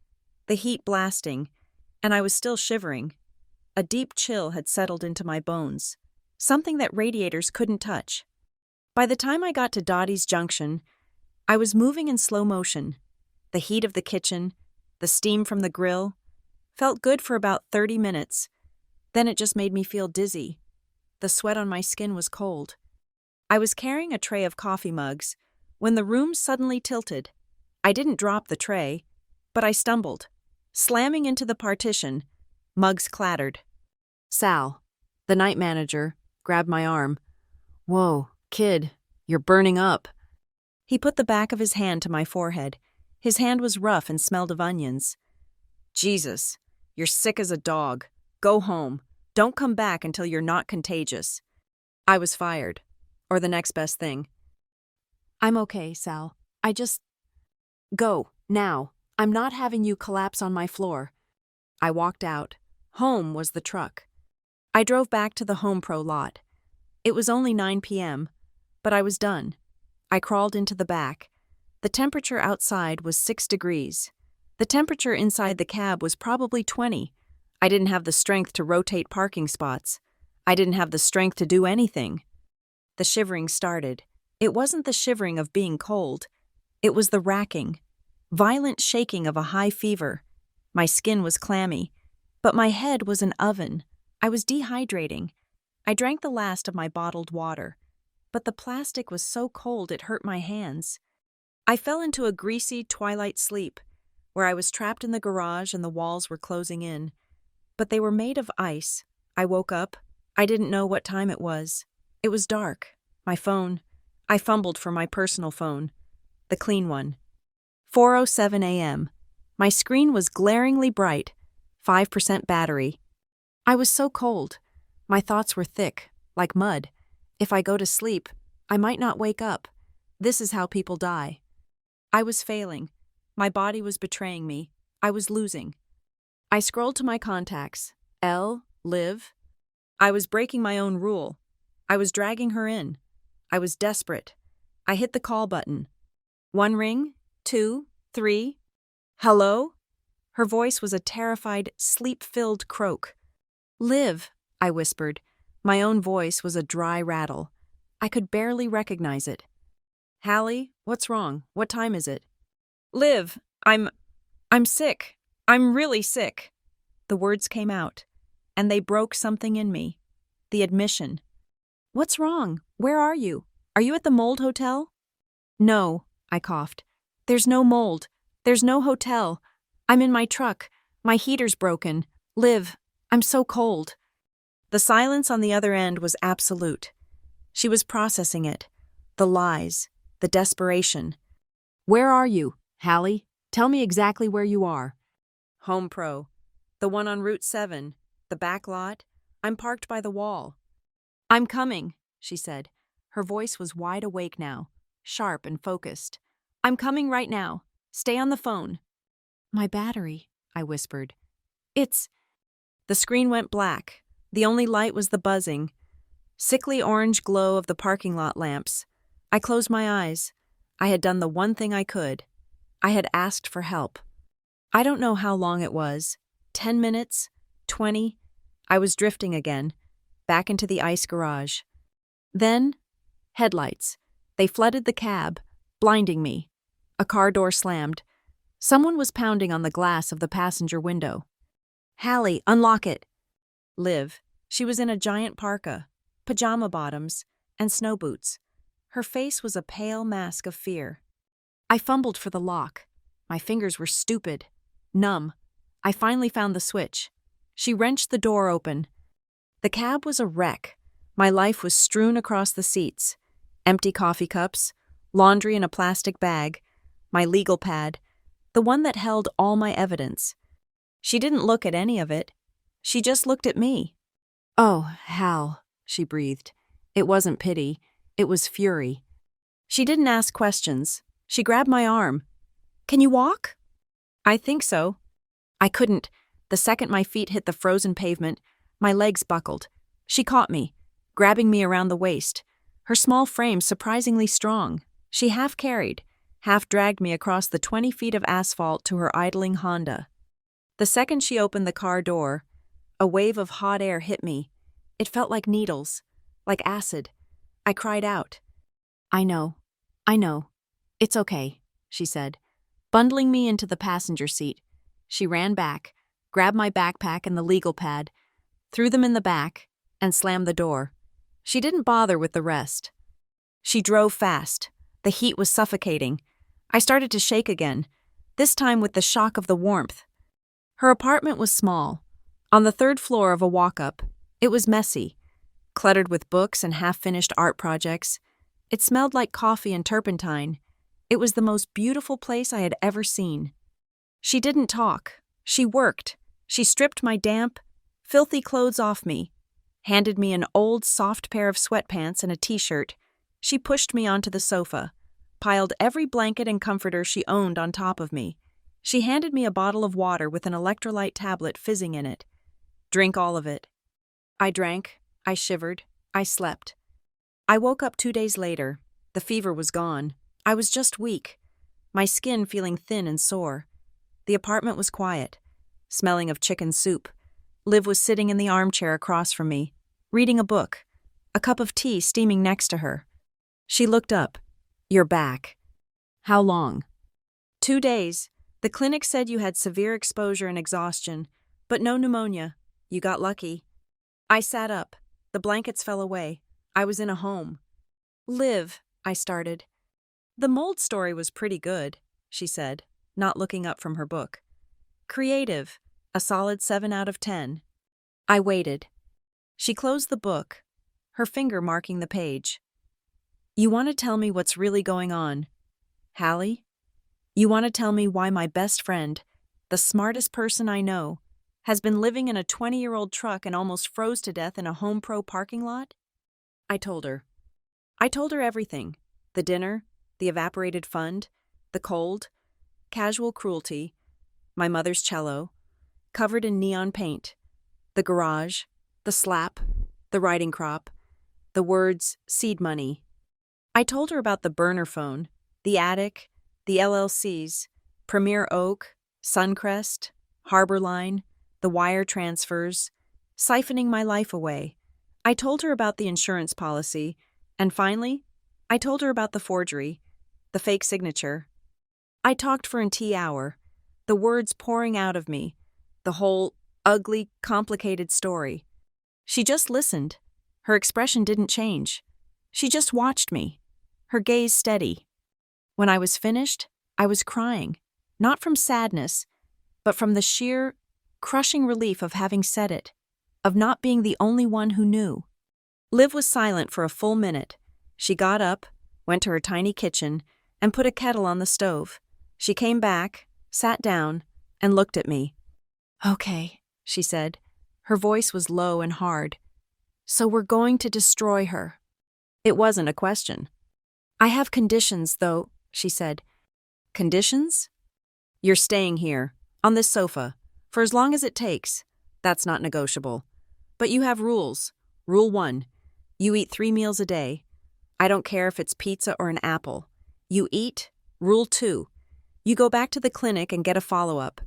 A: the heat blasting, and I was still shivering. A deep chill had settled into my bones, something that radiators couldn't touch. By the time I got to Dottie's Junction, I was moving in slow motion. The heat of the kitchen, the steam from the grill, felt good for about 30 minutes. Then it just made me feel dizzy. The sweat on my skin was cold. I was carrying a tray of coffee mugs when the room suddenly tilted. I didn't drop the tray, but I stumbled. Slamming into the partition, mugs clattered. Sal, the night manager, grabbed my arm. "Whoa, kid, you're burning up." He put the back of his hand to my forehead. His hand was rough and smelled of onions. "Jesus, you're sick as a dog. Go home. Don't come back until you're not contagious." I was fired, or the next best thing. "I'm okay, Sal. Go, now. I'm not having you collapse on my floor." I walked out. Home was the truck. I drove back to the Home Pro lot. It was only 9 p.m., but I was done. I crawled into the back. The temperature outside was 6 degrees. The temperature inside the cab was probably 20. I didn't have the strength to rotate parking spots. I didn't have the strength to do anything. The shivering started. It wasn't the shivering of being cold. It was the racking, violent shaking of a high fever. My skin was clammy, but my head was an oven. I was dehydrating. I drank the last of my bottled water, but the plastic was so cold it hurt my hands. I fell into a greasy twilight sleep, where I was trapped in the garage and the walls were closing in. But they were made of ice. I woke up. I didn't know what time it was. It was dark. My phone. I fumbled for my personal phone. The clean one. 4:07 a.m. My screen was glaringly bright. 5% battery. I was so cold. My thoughts were thick, like mud. If I go to sleep, I might not wake up. This is how people die. I was failing. My body was betraying me. I was losing. I scrolled to my contacts. Liv. I was breaking my own rule. I was dragging her in. I was desperate. I hit the call button. 1 ring, 2, 3. "Hello?" Her voice was a terrified, sleep-filled croak. "Liv," I whispered. My own voice was a dry rattle. I could barely recognize it. "Hallie, what's wrong? What time is it?" "Liv, I'm sick. I'm really sick." The words came out, and they broke something in me. The admission. "What's wrong? Where are you? Are you at the Mold Hotel?" "No," I coughed. "There's no mold. There's no hotel. I'm in my truck. My heater's broken. Liv, I'm so cold." The silence on the other end was absolute. She was processing it. The lies. The desperation. "Where are you, Hallie? Tell me exactly where you are." "Home Pro. The one on Route 7. The back lot. I'm parked by the wall." "I'm coming," she said. Her voice was wide awake now, sharp and focused. "I'm coming right now. Stay on the phone." "My battery," I whispered. "It's—" The screen went black. The only light was the buzzing, sickly orange glow of the parking lot lamps. I closed my eyes. I had done the one thing I could. I had asked for help. I don't know how long it was. 10 minutes? 20? I was drifting again, back into the ice garage. Then, headlights. They flooded the cab, blinding me. A car door slammed. Someone was pounding on the glass of the passenger window. "Hallie, unlock it." Liv. She was in a giant parka, pajama bottoms, and snow boots. Her face was a pale mask of fear. I fumbled for the lock. My fingers were stupid, numb. I finally found the switch. She wrenched the door open. The cab was a wreck. My life was strewn across the seats. Empty coffee cups, laundry in a plastic bag, my legal pad, the one that held all my evidence. She didn't look at any of it. She just looked at me. "Oh, Hal," she breathed. It wasn't pity. It was fury. She didn't ask questions. She grabbed my arm. "Can you walk?" "I think so." I couldn't. The second my feet hit the frozen pavement, my legs buckled. She caught me, grabbing me around the waist. Her small frame surprisingly strong. She half carried, half dragged me across the 20 feet of asphalt to her idling Honda. The second she opened the car door, a wave of hot air hit me. It felt like needles, like acid. I cried out. I know. It's okay, she said, bundling me into the passenger seat. She ran back, grabbed my backpack and the legal pad, threw them in the back, and slammed the door. She didn't bother with the rest. She drove fast. The heat was suffocating. I started to shake again, this time with the shock of the warmth. Her apartment was small. On the third floor of a walk-up, it was messy, cluttered with books and half-finished art projects. It smelled like coffee and turpentine. It was the most beautiful place I had ever seen. She didn't talk. She worked. She stripped my damp, filthy clothes off me, handed me an old, soft pair of sweatpants and a t-shirt. She pushed me onto the sofa, piled every blanket and comforter she owned on top of me. She handed me a bottle of water with an electrolyte tablet fizzing in it. Drink all of it. I drank. I shivered. I slept. I woke up 2 days later. The fever was gone. I was just weak, my skin feeling thin and sore. The apartment was quiet, smelling of chicken soup. Liv was sitting in the armchair across from me, reading a book, a cup of tea steaming next to her. She looked up. You're back. How long? 2 days. The clinic said you had severe exposure and exhaustion, but no pneumonia. You got lucky. I sat up. The blankets fell away. I was in a home. Liv, I started. The mold story was pretty good, she said, not looking up from her book. Creative, a solid 7 out of 10. I waited. She closed the book, her finger marking the page. You want to tell me what's really going on, Hallie? You want to tell me why my best friend, the smartest person I know, has been living in a 20-year-old truck and almost froze to death in a Home Pro parking lot? I told her. I told her everything. The dinner, the evaporated fund, the cold, casual cruelty, my mother's cello, covered in neon paint, the garage, the slap, the riding crop, the words seed money. I told her about the burner phone, the attic, the LLCs, Premier Oak, Suncrest, Harbor Line, the wire transfers, siphoning my life away. I told her about the insurance policy, and finally, I told her about the forgery, the fake signature. I talked for an hour, the words pouring out of me, the whole ugly, complicated story. She just listened. Her expression didn't change. She just watched me, her gaze steady. When I was finished, I was crying, not from sadness, but from the sheer, crushing relief of having said it, of not being the only one who knew. Liv was silent for a full minute. She got up, went to her tiny kitchen, and put a kettle on the stove. She came back, sat down, and looked at me. Okay, she said. Her voice was low and hard. So we're going to destroy her. It wasn't a question. I have conditions, though, she said. Conditions? You're staying here, on this sofa, for as long as it takes. That's not negotiable. But you have rules. Rule 1. You eat 3 meals a day. I don't care if it's pizza or an apple. You eat. Rule 2. You go back to the clinic and get a follow-up.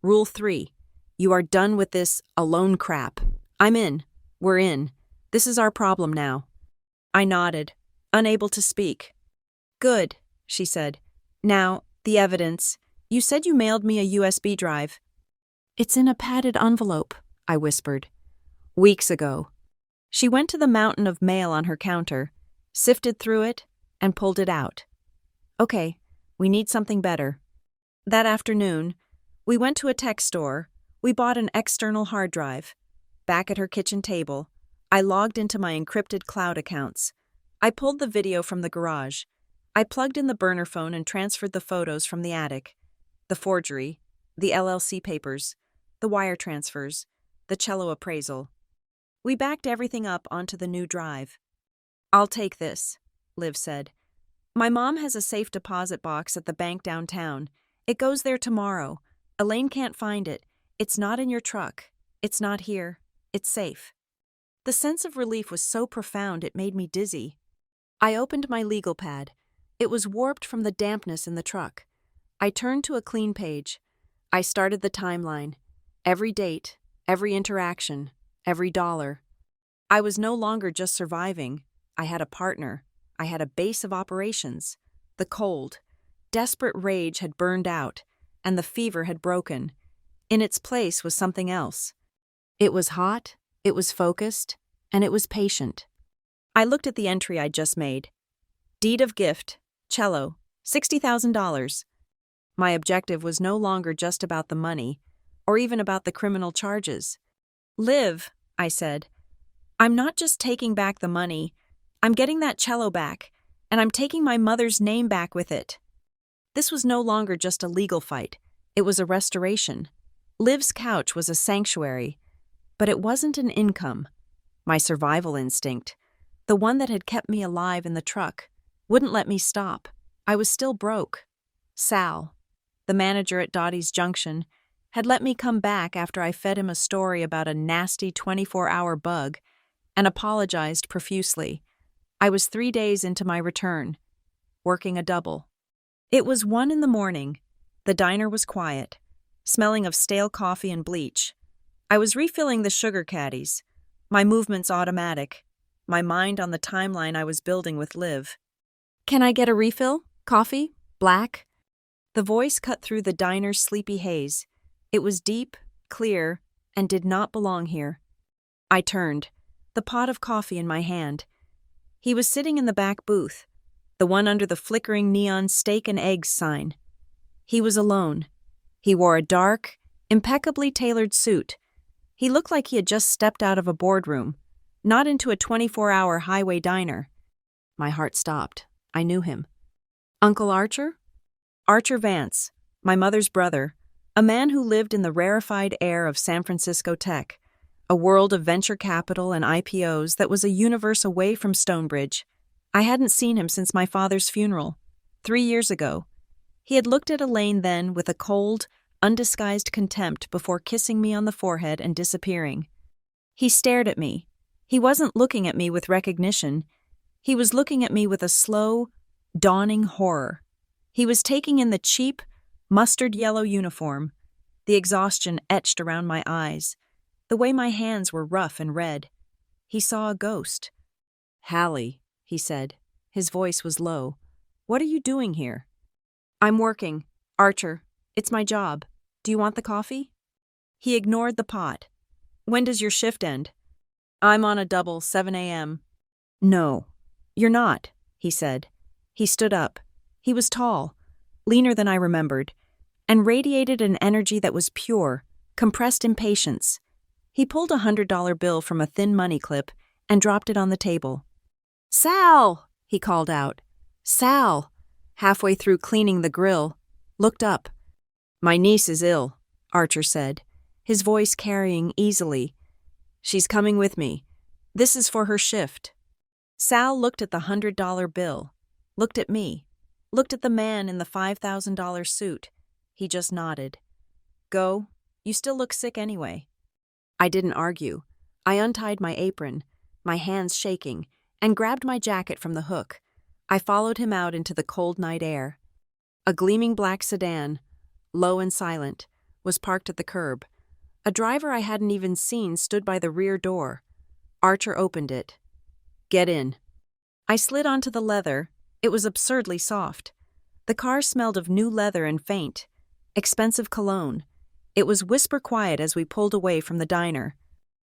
A: Rule 3. You are done with this alone crap. I'm in. We're in. This is our problem now. I nodded, unable to speak. Good, she said. Now, the evidence. You said you mailed me a USB drive. It's in a padded envelope, I whispered. Weeks ago. She went to the mountain of mail on her counter, sifted through it, and pulled it out. Okay, we need something better. That afternoon, we went to a tech store. We bought an external hard drive. Back at her kitchen table, I logged into my encrypted cloud accounts. I pulled the video from the garage. I plugged in the burner phone and transferred the photos from the attic. The forgery, the LLC papers, the wire transfers, the cello appraisal. We backed everything up onto the new drive. I'll take this, Liv said. My mom has a safe deposit box at the bank downtown. It goes there tomorrow. Elaine can't find it. It's not in your truck. It's not here. It's safe. The sense of relief was so profound it made me dizzy. I opened my legal pad. It was warped from the dampness in the truck. I turned to a clean page. I started the timeline. Every date, every interaction, every dollar. I was no longer just surviving. I had a partner. I had a base of operations. The cold, desperate rage had burned out, and the fever had broken. In its place was something else. It was hot, it was focused, and it was patient. I looked at the entry I'd just made. Deed of gift, cello, $60,000. My objective was no longer just about the money, or even about the criminal charges. Liv, I said, I'm not just taking back the money, I'm getting that cello back, and I'm taking my mother's name back with it. This was no longer just a legal fight, it was a restoration. Liv's couch was a sanctuary, but it wasn't an income. My survival instinct, the one that had kept me alive in the truck, wouldn't let me stop. I was still broke. Sal, the manager at Dottie's Junction, had let me come back after I fed him a story about a nasty 24-hour bug and apologized profusely. I was 3 days into my return, working a double. It was 1 a.m. The diner was quiet, smelling of stale coffee and bleach. I was refilling the sugar caddies, my movements automatic, my mind on the timeline I was building with Liv. Can I get a refill? Coffee? Black? The voice cut through the diner's sleepy haze. It was deep, clear, and did not belong here. I turned, the pot of coffee in my hand. He was sitting in the back booth, the one under the flickering neon steak and eggs sign. He was alone. He wore a dark, impeccably tailored suit. He looked like he had just stepped out of a boardroom, not into a 24-hour highway diner. My heart stopped. I knew him. Uncle Archer? Archer Vance, my mother's brother, a man who lived in the rarefied air of San Francisco tech, a world of venture capital and IPOs that was a universe away from Stonebridge. I hadn't seen him since my father's funeral, 3 years ago. He had looked at Elaine then with a cold, undisguised contempt before kissing me on the forehead and disappearing. He stared at me. He wasn't looking at me with recognition. He was looking at me with a slow, dawning horror. He was taking in the cheap, mustard-yellow uniform, the exhaustion etched around my eyes, the way my hands were rough and red. He saw a ghost. "Hallie," he said. His voice was low. "What are you doing here?" "I'm working. Archer. It's my job. Do you want the coffee?" He ignored the pot. "When does your shift end?" "I'm on a double, 7 a.m. "No, you're not," he said. He stood up. He was tall, leaner than I remembered, and radiated an energy that was pure, compressed impatience. He pulled a $100 bill from a thin money clip and dropped it on the table. "Sal!" he called out. Sal, halfway through cleaning the grill, looked up. "My niece is ill," Archer said, his voice carrying easily. "She's coming with me. This is for her shift." Sal looked at the $100 bill, looked at me, looked at the man in the $5,000 suit. He just nodded. "Go. You still look sick anyway." I didn't argue. I untied my apron, my hands shaking, and grabbed my jacket from the hook. I followed him out into the cold night air. A gleaming black sedan, low and silent, was parked at the curb. A driver I hadn't even seen stood by the rear door. Archer opened it. "Get in." I slid onto the leather. It was absurdly soft. The car smelled of new leather and faint, expensive cologne. It was whisper quiet as we pulled away from the diner.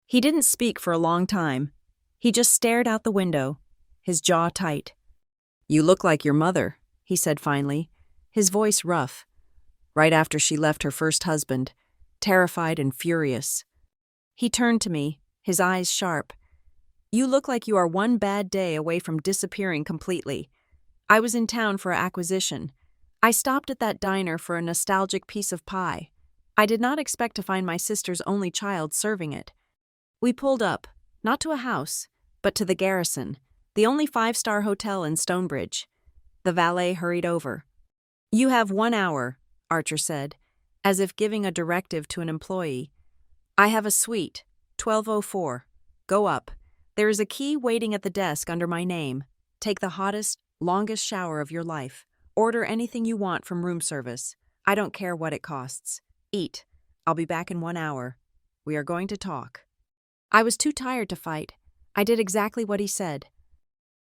A: He didn't speak for a long time. He just stared out the window, his jaw tight. "You look like your mother," he said finally, his voice rough. "Right after she left her first husband, terrified and furious." He turned to me, his eyes sharp. "You look like you are one bad day away from disappearing completely. I was in town for an acquisition. I stopped at that diner for a nostalgic piece of pie. I did not expect to find my sister's only child serving it. We pulled up, not to a house, but to the Garrison, the only 5-star hotel in Stonebridge. The valet hurried over. "You have 1 hour," Archer said, as if giving a directive to an employee. "I have a suite, 1204. Go up. There is a key waiting at the desk under my name. Take the hottest, longest shower of your life. Order anything you want from room service. I don't care what it costs. Eat. I'll be back in 1 hour. We are going to talk. I was too tired to fight. I did exactly what he said.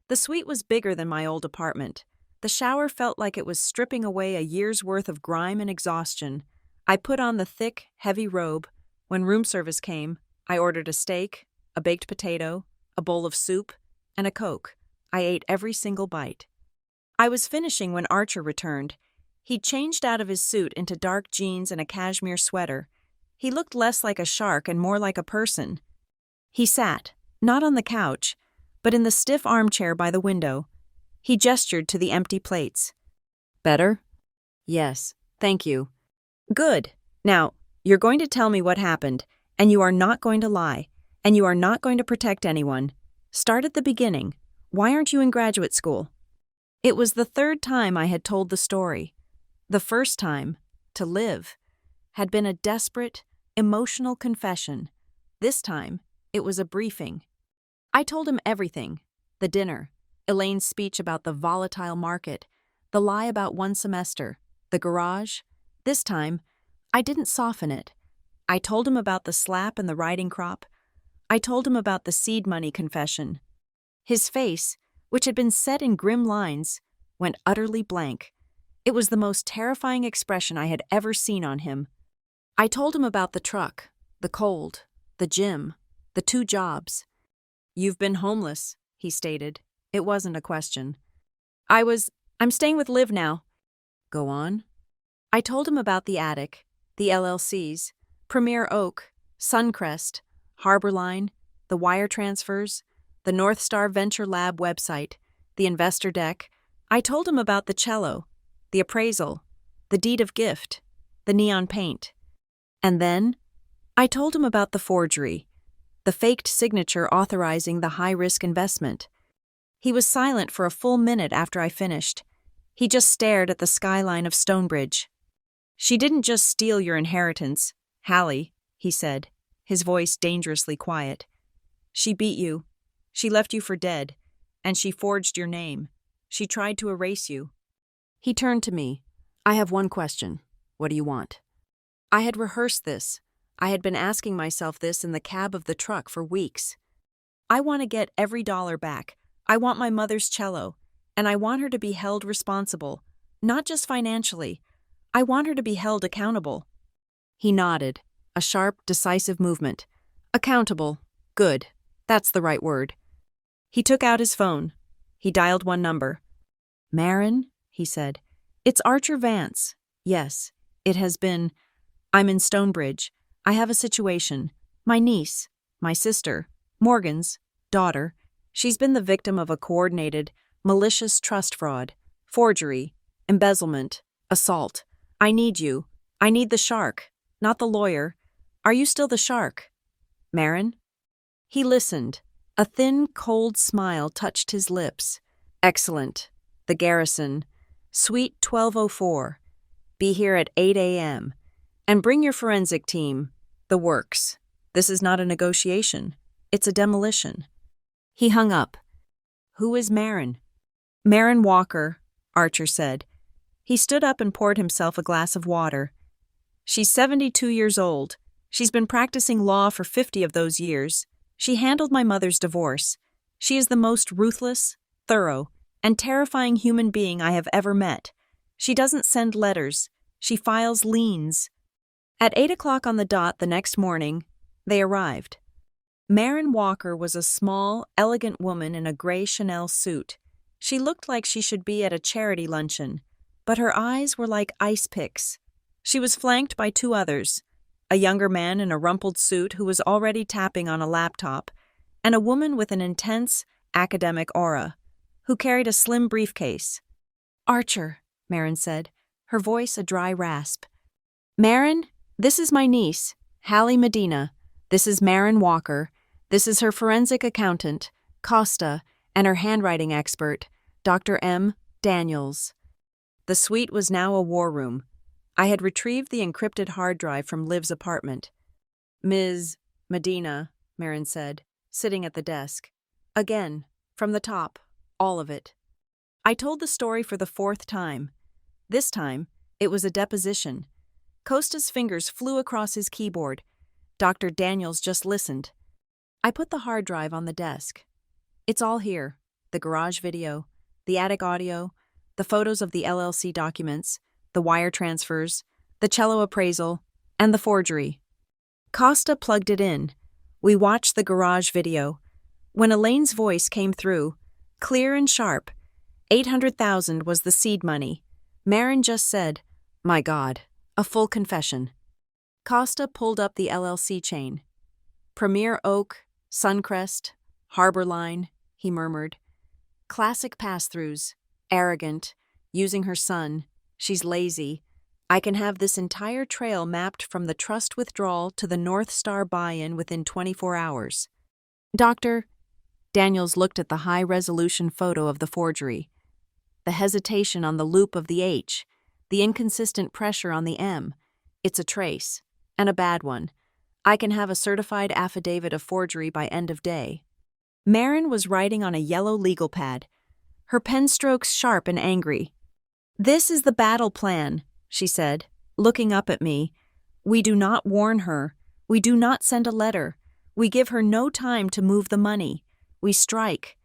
A: The suite was bigger than my old apartment. The shower felt like it was stripping away a year's worth of grime and exhaustion. I put on the thick, heavy robe. When room service came, I ordered a steak, a baked potato, a bowl of soup, and a Coke. I ate every single bite. I was finishing when Archer returned. He'd changed out of his suit into dark jeans and a cashmere sweater. He looked less like a shark and more like a person. He sat, not on the couch, but in the stiff armchair by the window. He gestured to the empty plates. Better? Yes, thank you. Good. Now, you're going to tell me what happened, and you are not going to lie, and you are not going to protect anyone. Start at the beginning. Why aren't you in graduate school? It was the third time I had told the story. The first time, to live, had been a desperate, emotional confession. This time, it was a briefing. I told him everything. The dinner, Elaine's speech about the volatile market, the lie about 1 semester, the garage. This time, I didn't soften it. I told him about the slap and the riding crop. I told him about the seed money confession. His face, which had been set in grim lines, went utterly blank. It was the most terrifying expression I had ever seen on him. I told him about the truck, the cold, the gym, the 2 jobs. You've been homeless, he stated. It wasn't a question. I'm staying with Liv now. Go on. I told him about the attic, the LLCs, Premier Oak, Suncrest, Harborline, the wire transfers, the North Star Venture Lab website, the investor deck. I told him about the cello, the appraisal, the deed of gift, the neon paint. And then, I told him about the forgery, the faked signature authorizing the high-risk investment. He was silent for a full minute after I finished. He just stared at the skyline of Stonebridge. She didn't just steal your inheritance, Hallie, he said, his voice dangerously quiet. She beat you. She left you for dead. And she forged your name. She tried to erase you. He turned to me. I have one question. What do you want? I had rehearsed this. I had been asking myself this in the cab of the truck for weeks. I want to get every dollar back. I want my mother's cello, and I want her to be held responsible, not just financially. I want her to be held accountable. He nodded, a sharp, decisive movement. Accountable. Good. That's the right word. He took out his phone. He dialed 1 number. Marin, he said. It's Archer Vance. Yes, it has been. I'm in Stonebridge. I have a situation. My niece, my sister, Morgan's daughter, she's been the victim of a coordinated, malicious trust fraud, forgery, embezzlement, assault. I need you. I need the shark, not the lawyer. Are you still the shark? Marin? He listened. A thin, cold smile touched his lips. Excellent. The Garrison. Suite 1204. Be here at 8 a.m. And bring your forensic team. The works. This is not a negotiation. It's a demolition. He hung up. Who is Marin? Marin Walker, Archer said. He stood up and poured himself a glass of water. She's 72 years old. She's been practicing law for 50 of those years. She handled my mother's divorce. She is the most ruthless, thorough, and terrifying human being I have ever met. She doesn't send letters. She files liens. At 8 o'clock on the dot the next morning, they arrived. Marin Walker was a small, elegant woman in a gray Chanel suit. She looked like she should be at a charity luncheon, but her eyes were like ice picks. She was flanked by 2 others, a younger man in a rumpled suit who was already tapping on a laptop, and a woman with an intense, academic aura, who carried a slim briefcase. Archer, Marin said, her voice a dry rasp. Marin, this is my niece, Hallie Medina. This is Marin Walker. This is her forensic accountant, Costa, and her handwriting expert, Dr. M. Daniels. The suite was now a war room. I had retrieved the encrypted hard drive from Liv's apartment. Ms. Medina, Marin said, sitting at the desk. Again, from the top, All of it. I told the story for the fourth time. This time, it was a deposition. Costa's fingers flew across his keyboard. Dr. Daniels just listened. I put the hard drive on the desk. It's all here. The garage video, the attic audio, the photos of the LLC documents, the wire transfers, the cello appraisal, and the forgery. Costa plugged it in. We watched the garage video. When Elaine's voice came through, clear and sharp, 800,000 was the seed money. Marin just said, "My God," a full confession. Costa pulled up the LLC chain. Premier Oak, Suncrest, Harbor Line, he murmured. Classic pass-throughs. Arrogant. Using her son. She's lazy. I can have this entire trail mapped from the trust withdrawal to the North Star buy-in within 24 hours. Doctor, Daniels looked at the high-resolution photo of the forgery. The hesitation on the loop of the H, the inconsistent pressure on the M. It's a trace, and a bad one. I can have a certified affidavit of forgery by end of day. Marin was writing on a yellow legal pad, her pen strokes sharp and angry. This is the battle plan, she said, looking up at me. We do not warn her. We do not send a letter. We give her no time to move the money. We strike.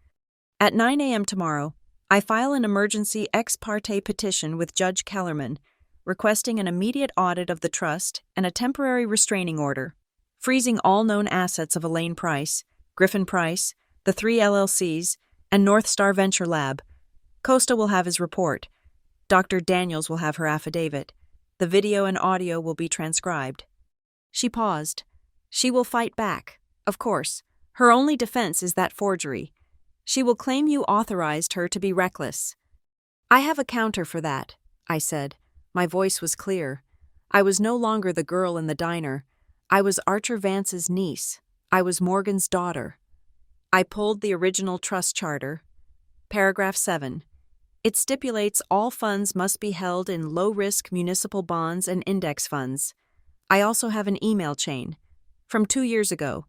A: At 9 a.m. tomorrow, I file an emergency ex parte petition with Judge Kellerman, requesting an immediate audit of the trust and a temporary restraining order, freezing all known assets of Elaine Price, Griffin Price, the 3 LLCs, and North Star Venture Lab. Costa will have his report. Dr. Daniels will have her affidavit. The video and audio will be transcribed. She paused. She will fight back, of course. Her only defense is that forgery. She will claim you authorized her to be reckless. I have a counter for that, I said. My voice was clear. I was no longer the girl in the diner. I was Archer Vance's niece. I was Morgan's daughter. I pulled the original trust charter. Paragraph 7. It stipulates all funds must be held in low-risk municipal bonds and index funds. I also have an email chain from 2 years ago,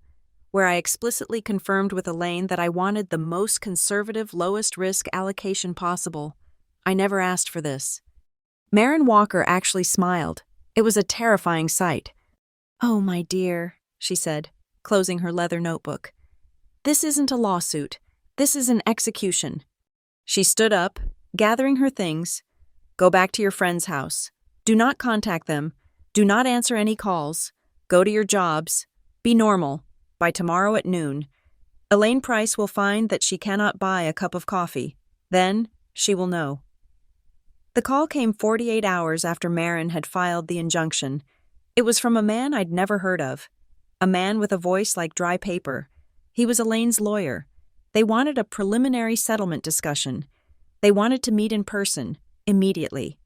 A: where I explicitly confirmed with Elaine that I wanted the most conservative, lowest-risk allocation possible. I never asked for this. Marin Walker actually smiled. It was a terrifying sight. "Oh, my dear," she said, closing her leather notebook. "This isn't a lawsuit. This is an execution." She stood up, gathering her things. "Go back to your friend's house. Do not contact them. Do not answer any calls. Go to your jobs. Be normal. By tomorrow at noon. Elaine Price will find that she cannot buy a cup of coffee. Then, she will know." The call came 48 hours after Marin had filed the injunction. It was from a man I'd never heard of. A man with a voice like dry paper. He was Elaine's lawyer. They wanted a preliminary settlement discussion. They wanted to meet in person, immediately.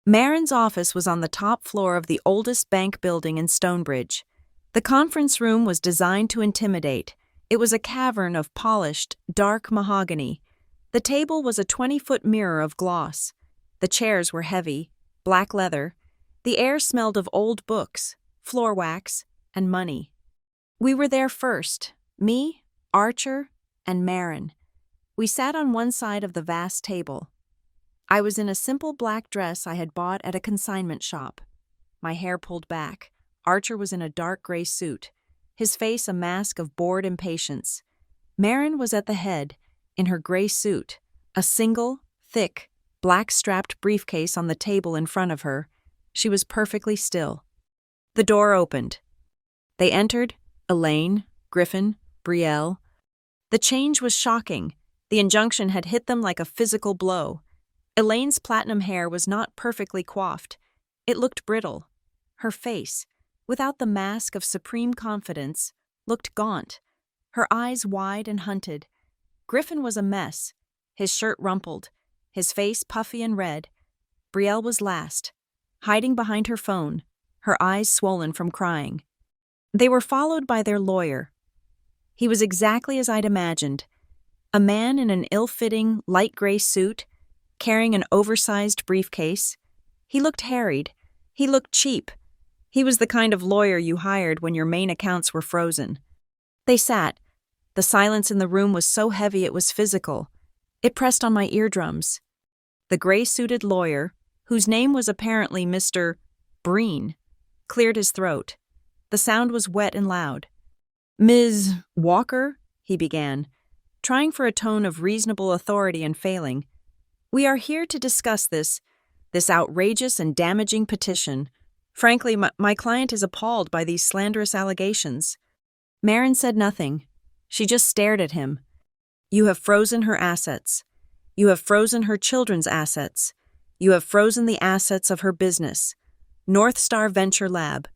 A: Marin's office was on the top floor of the oldest bank building in Stonebridge. The conference room was designed to intimidate. It was a cavern of polished, dark mahogany. The table was a 20-foot mirror of gloss. The chairs were heavy, black leather. The air smelled of old books, floor wax, and money. We were there first, me, Archer, and Marin. We sat on one side of the vast table. I was in a simple black dress I had bought at a consignment shop. My hair pulled back. Archer was in a dark gray suit, his face a mask of bored impatience. Marin was at the head, in her gray suit, a single, thick, black-strapped briefcase on the table in front of her. She was perfectly still. The door opened. They entered, Elaine, Griffin, Brielle. The change was shocking. The injunction had hit them like a physical blow. Elaine's platinum hair was not perfectly coiffed. It looked brittle. Her face, without the mask of supreme confidence, looked gaunt, her eyes wide and hunted. Griffin was a mess, his shirt rumpled, his face puffy and red. Brielle was last, hiding behind her phone, her eyes swollen from crying. They were followed by their lawyer. He was exactly as I'd imagined, a man in an ill-fitting, light gray suit, carrying an oversized briefcase. He looked harried. He looked cheap. He was the kind of lawyer you hired when your main accounts were frozen. They sat. The silence in the room was so heavy it was physical. It pressed on my eardrums. The gray-suited lawyer, whose name was apparently Mr. Breen, cleared his throat. The sound was wet and loud. "Ms. Walker," he began, trying for a tone of reasonable authority and failing. "We are here to discuss this outrageous and damaging petition. Frankly, my client is appalled by these slanderous allegations." Marin said nothing. She just stared at him. "You have frozen her assets. You have frozen her children's assets. You have frozen the assets of her business, North Star Venture Lab,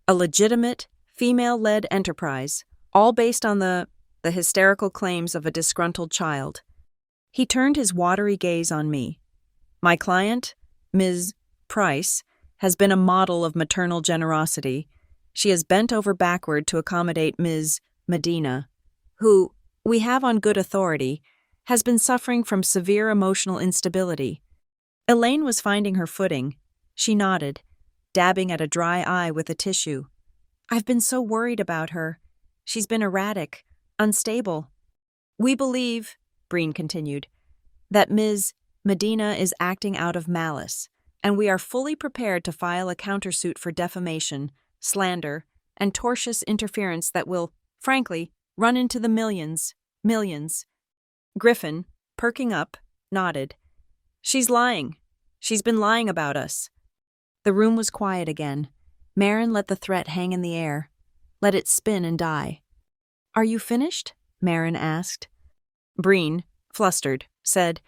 A: a legitimate, female-led enterprise, all based on the hysterical claims of a disgruntled child." He turned his watery gaze on me. "My client, Ms. Price, has been a model of maternal generosity. She has bent over backward to accommodate Ms. Medina, who, we have on good authority, has been suffering from severe emotional instability." Elaine was finding her footing. She nodded, dabbing at a dry eye with a tissue. "I've been so worried about her. She's been erratic, unstable." "We believe," Breen continued, "that Ms. Medina is acting out of malice, and we are fully prepared to file a countersuit for defamation, slander, and tortious interference that will, frankly, run into the millions. Griffin, perking up, nodded. "She's lying. She's been lying about us." The room was quiet again. Marin let the threat hang in the air. Let it spin and die. "Are you finished?" Marin asked. Breen, flustered, said,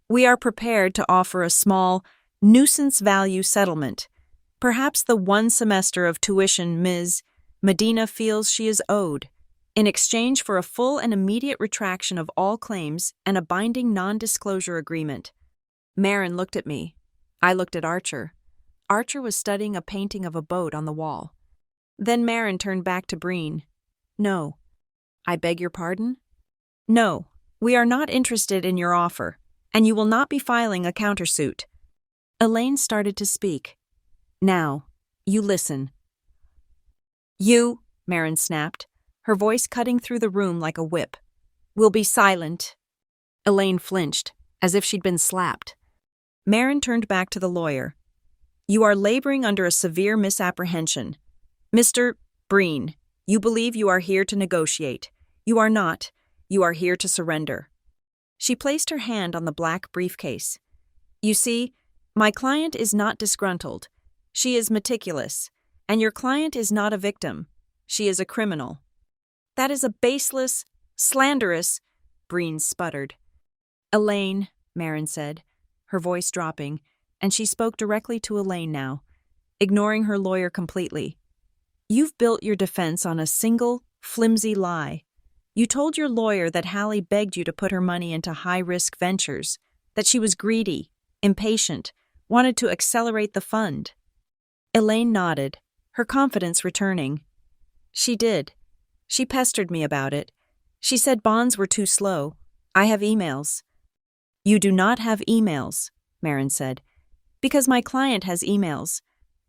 A: "We are prepared to offer a small, nuisance value settlement, perhaps the one semester of tuition Ms. Medina feels she is owed, in exchange for a full and immediate retraction of all claims and a binding non-disclosure agreement." Marin looked at me. I looked at Archer. Archer was studying a painting of a boat on the wall. Then Marin turned back to Breen. "No." "I beg your pardon?" "No, we are not interested in your offer, and you will not be filing a countersuit." Elaine started to speak. "Now, you listen." "You," Marin snapped, her voice cutting through the room like a whip, "will be silent." Elaine flinched, as if she'd been slapped. Marin turned back to the lawyer. "You are laboring under a severe misapprehension. Mr. Breen, you believe you are here to negotiate. You are not. You are here to surrender." She placed her hand on the black briefcase. "You see, my client is not disgruntled. She is meticulous. And your client is not a victim. She is a criminal." "That is a baseless, slanderous," Breen sputtered. "Elaine," Marin said, her voice dropping, and she spoke directly to Elaine now, ignoring her lawyer completely. "You've built your defense on a single, flimsy lie. You told your lawyer that Hallie begged you to put her money into high-risk ventures, that she was greedy, impatient, wanted to accelerate the fund." Elaine nodded, her confidence returning. "She did. She pestered me about it. She said bonds were too slow. I have emails." "You do not have emails," Marin said, "because my client has emails,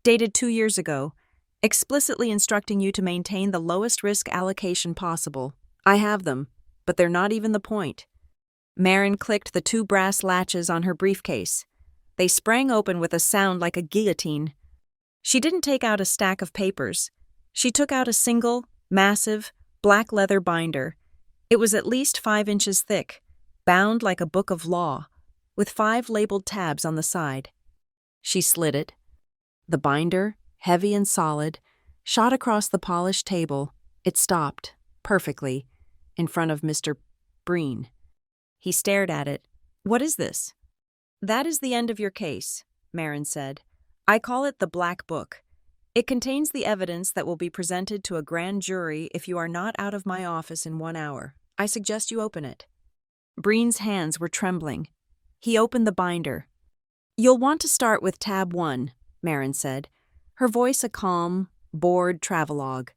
A: dated 2 years ago, explicitly instructing you to maintain the lowest risk allocation possible. I have them, but they're not even the point." Marin clicked the 2 brass latches on her briefcase. They sprang open with a sound like a guillotine. She didn't take out a stack of papers. She took out a single, massive, black leather binder. It was at least 5 inches thick, bound like a book of law, with 5 labeled tabs on the side. She slid it. The binder, heavy and solid, shot across the polished table. It stopped, perfectly, in front of Mr. Breen. He stared at it. "What is this?" "That is the end of your case," Marin said. "I call it the Black Book. It contains the evidence that will be presented to a grand jury if you are not out of my office in 1 hour. I suggest you open it." Breen's hands were trembling. He opened the binder. "You'll want to start with tab 1, Marin said, her voice a calm, bored travelogue.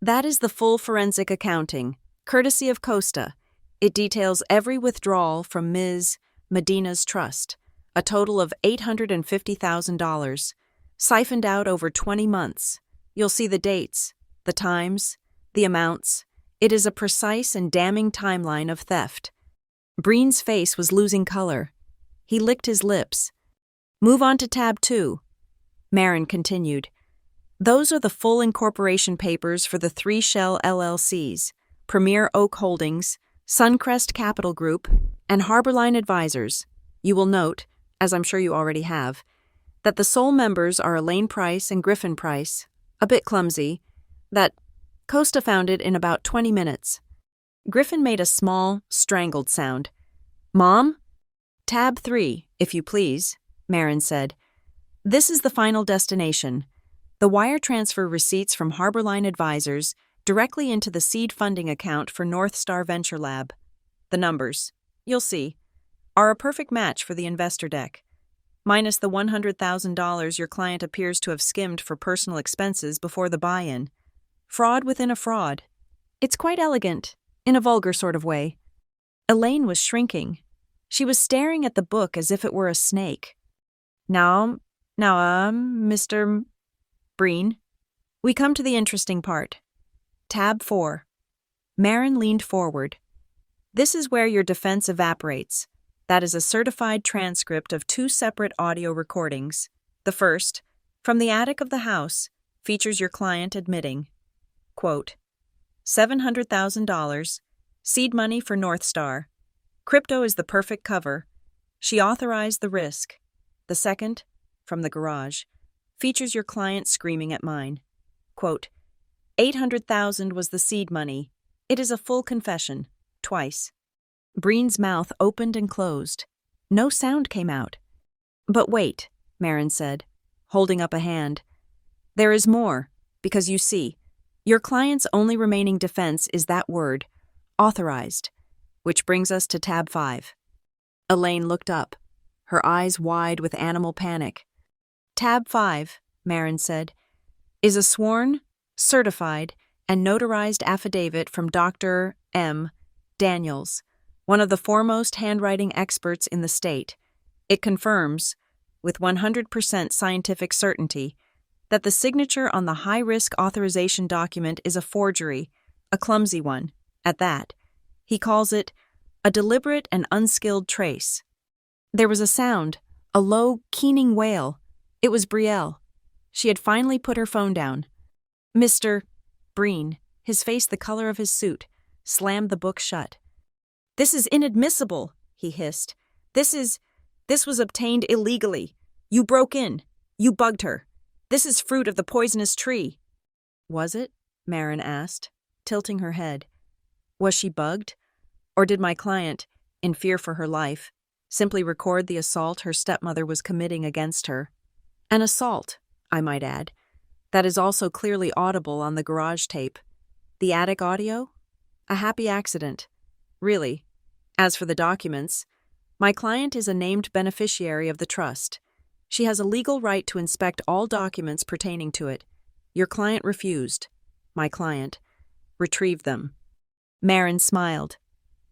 A: "That is the full forensic accounting, courtesy of Costa. It details every withdrawal from Ms. Medina's trust, a total of $850,000, siphoned out over 20 months. You'll see the dates, the times, the amounts. It is a precise and damning timeline of theft." Breen's face was losing color. He licked his lips. Move on to tab 2. Marin continued. Those are the full incorporation papers for the 3 shell LLCs, Premier Oak Holdings, Suncrest Capital Group, and Harborline Advisors. You will note, as I'm sure you already have, that the sole members are Elaine Price and Griffin Price, a bit clumsy, that Costa found it in about 20 minutes. Griffin made a small, strangled sound. Mom? Tab 3, if you please, Marin said. This is the final destination. The wire transfer receipts from Harborline Advisors directly into the seed funding account for North Star Venture Lab. The numbers, you'll see, are a perfect match for the investor deck, minus the $100,000 your client appears to have skimmed for personal expenses before the buy-in. Fraud within a fraud. It's quite elegant, in a vulgar sort of way. Elaine was shrinking. She was staring at the book as if it were a snake. Now, Mr. Breen, we come to the interesting part. Tab 4. Marin leaned forward. This is where your defense evaporates. That is a certified transcript of 2 separate audio recordings. The first, from the attic of the house, features your client admitting, quote, $700,000, seed money for North Star. Crypto is the perfect cover. She authorized the risk. The second, from the garage, features your client screaming at mine. Quote, $800,000 was the seed money. It is a full confession, twice. Breen's mouth opened and closed. No sound came out. But wait, Marin said, holding up a hand. There is more, because you see, your client's only remaining defense is that word, authorized, which brings us to tab 5. Elaine looked up, her eyes wide with animal panic. Tab 5, Marin said, is a sworn, certified, and notarized affidavit from Dr. M. Daniels, one of the foremost handwriting experts in the state. It confirms, with 100% scientific certainty, that the signature on the high-risk authorization document is a forgery, a clumsy one, at that. He calls it a deliberate and unskilled trace. There was a sound, a low, keening wail. It was Brielle. She had finally put her phone down. Mr. Breen, his face the color of his suit, slammed the book shut. This is inadmissible, he hissed. This was obtained illegally. You broke in. You bugged her. This is fruit of the poisonous tree. Was it? Marin asked, tilting her head. Was she bugged? Or did my client, in fear for her life, simply record the assault her stepmother was committing against her? An assault, I might add, that is also clearly audible on the garage tape. The attic audio? A happy accident. Really. As for the documents, my client is a named beneficiary of the trust. She has a legal right to inspect all documents pertaining to it. Your client refused. My client retrieved them. Marin smiled.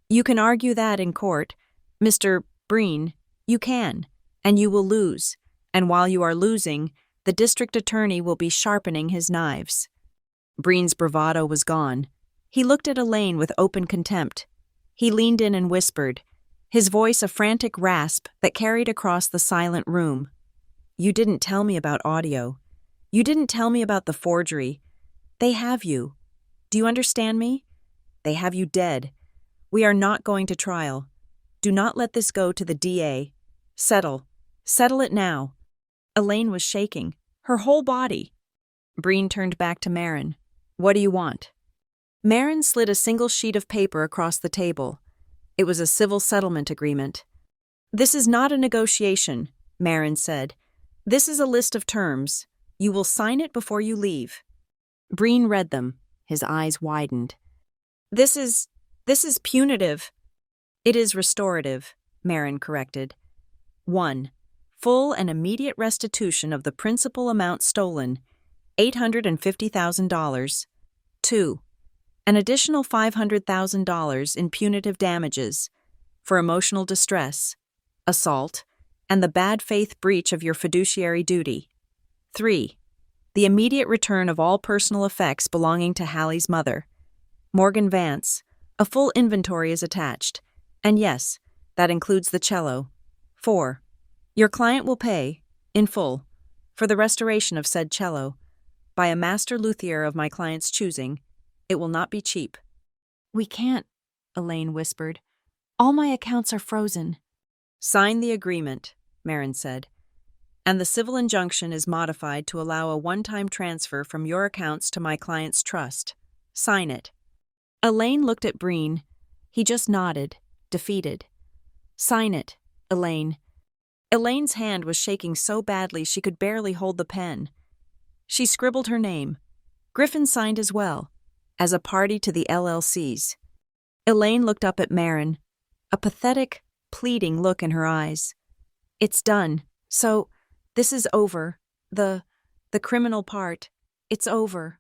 A: You can argue that in court. Mr. Breen, you can, and you will lose. And while you are losing, the district attorney will be sharpening his knives. Breen's bravado was gone. He looked at Elaine with open contempt. He leaned in and whispered, his voice a frantic rasp that carried across the silent room. You didn't tell me about audio. You didn't tell me about the forgery. They have you. Do you understand me? They have you dead. We are not going to trial. Do not let this go to the DA. Settle. Settle it now. Elaine was shaking, her whole body. Breen turned back to Marin. What do you want? Marin slid a single sheet of paper across the table. It was a civil settlement agreement. This is not a negotiation, Marin said. This is a list of terms. You will sign it before you leave. Breen read them. His eyes widened. This is punitive. It is restorative, Marin corrected. 1. Full and immediate restitution of the principal amount stolen, $850,000. 2. An additional $500,000 in punitive damages for emotional distress, assault, and the bad faith breach of your fiduciary duty. 3. The immediate return of all personal effects belonging to Hallie's mother. Morgan Vance. A full inventory is attached, And yes, that includes the cello. 4. Your client will pay, in full, for the restoration of said cello, by a master luthier of my client's choosing. It will not be cheap. We can't, Elaine whispered. All my accounts are frozen. Sign the agreement, Marin said, and the civil injunction is modified to allow a one-time transfer from your accounts to my client's trust. Sign it. Elaine looked at Breen. He just nodded, defeated. Sign it, Elaine. Elaine's hand was shaking so badly she could barely hold the pen. She scribbled her name. Griffin signed as well, as a party to the LLCs. Elaine looked up at Marin, a pathetic, pleading look in her eyes. It's done. So, this is over. The criminal part. It's over.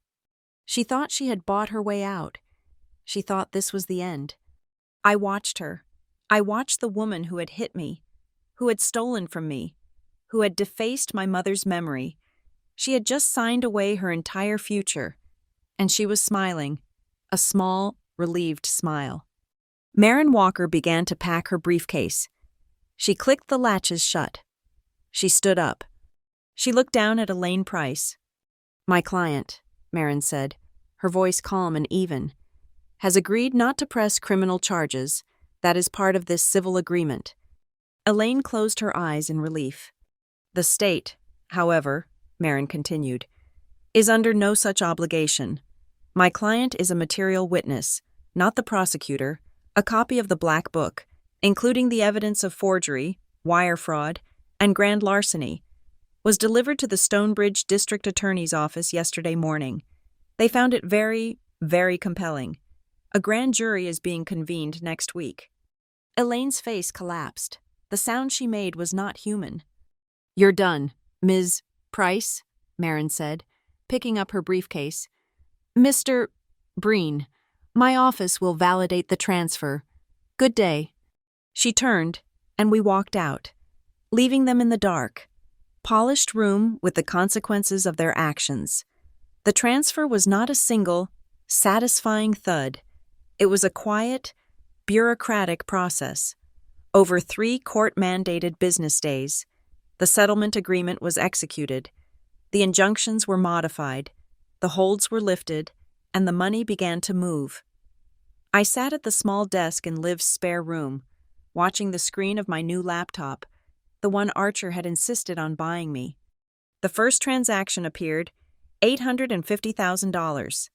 A: She thought she had bought her way out. She thought this was the end. I watched her. I watched the woman who had hit me, who had stolen from me, who had defaced my mother's memory. She had just signed away her entire future, and she was smiling, a small, relieved smile. Marin Walker began to pack her briefcase. She clicked the latches shut. She stood up. She looked down at Elaine Price. My client, Marin said, her voice calm and even, has agreed not to press criminal charges. That is part of this civil agreement. Elaine closed her eyes in relief. The state, however, Marin continued, is under no such obligation. My client is a material witness, not the prosecutor. A copy of the Black Book, including the evidence of forgery, wire fraud, and grand larceny, was delivered to the Stonebridge District Attorney's Office yesterday morning. They found it very, very compelling. A grand jury is being convened next week. Elaine's face collapsed. The sound she made was not human. You're done, Ms. Price, Marin said, picking up her briefcase. Mr. Breen, my office will validate the transfer. Good day. She turned, and we walked out, leaving them in the dark. Polished room with the consequences of their actions. The transfer was not a single, satisfying thud. It was a quiet, bureaucratic process. Over 3 court-mandated business days, the settlement agreement was executed. The injunctions were modified, the holds were lifted, and the money began to move. I sat at the small desk in Liv's spare room, watching the screen of my new laptop, the one Archer had insisted on buying me. The first transaction appeared, $850,000.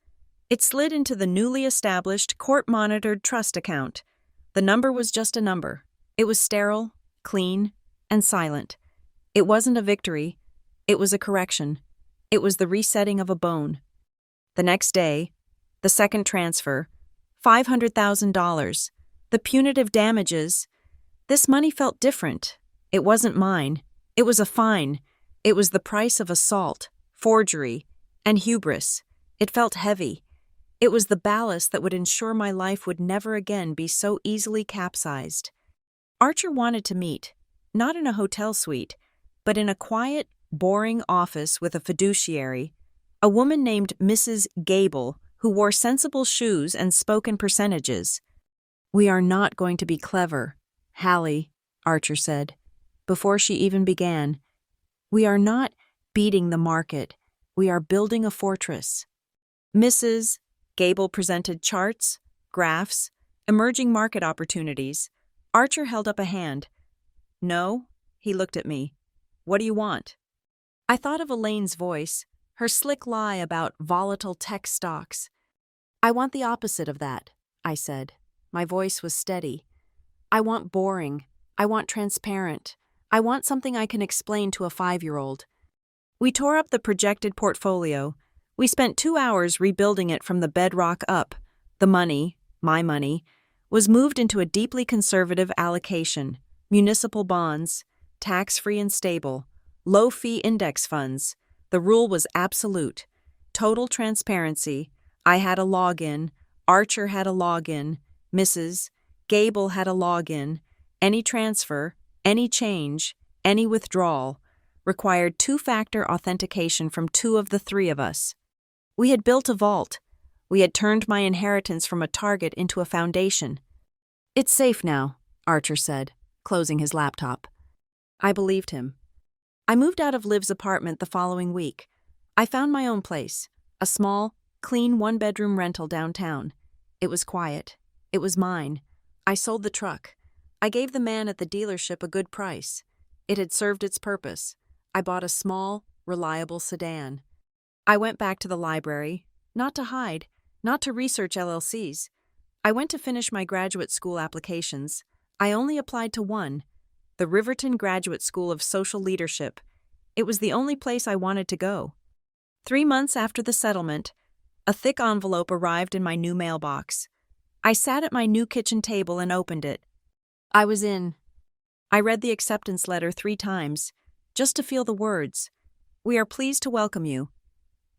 A: It slid into the newly established court-monitored trust account. The number was just a number. It was sterile, clean, and silent. It wasn't a victory. It was a correction. It was the resetting of a bone. The next day, the second transfer, $500,000. The punitive damages. This money felt different. It wasn't mine. It was a fine. It was the price of assault, forgery, and hubris. It felt heavy. It was the ballast that would ensure my life would never again be so easily capsized. Archer wanted to meet, not in a hotel suite, but in a quiet, boring office with a fiduciary, a woman named Mrs. Gable, who wore sensible shoes and spoke in percentages. We are not going to be clever, Hallie, Archer said, before she even began. We are not beating the market. We are building a fortress. Mrs. Gable presented charts, graphs, emerging market opportunities. Archer held up a hand. No, he looked at me. What do you want? I thought of Elaine's voice, her slick lie about volatile tech stocks. I want the opposite of that, I said. My voice was steady. I want boring. I want transparent. I want something I can explain to a 5-year-old. We tore up the projected portfolio. We spent 2 hours rebuilding it from the bedrock up. The money, my money, was moved into a deeply conservative allocation, municipal bonds, tax-free and stable, low-fee index funds. The rule was absolute. Total transparency. I had a login. Archer had a login. Mrs. Gable had a login. Any transfer, any change, any withdrawal required 2-factor authentication from 2 of the 3 of us. We had built a vault. We had turned my inheritance from a target into a foundation. It's safe now, Archer said, closing his laptop. I believed him. I moved out of Liv's apartment the following week. I found my own place, a small, clean one-bedroom rental downtown. It was quiet. It was mine. I sold the truck. I gave the man at the dealership a good price. It had served its purpose. I bought a small, reliable sedan. I went back to the library, not to hide, not to research LLCs. I went to finish my graduate school applications. I only applied to one, the Riverton Graduate School of Social Leadership. It was the only place I wanted to go. 3 months after the settlement, a thick envelope arrived in my new mailbox. I sat at my new kitchen table and opened it. I was in. I read the acceptance letter 3 times, just to feel the words. We are pleased to welcome you.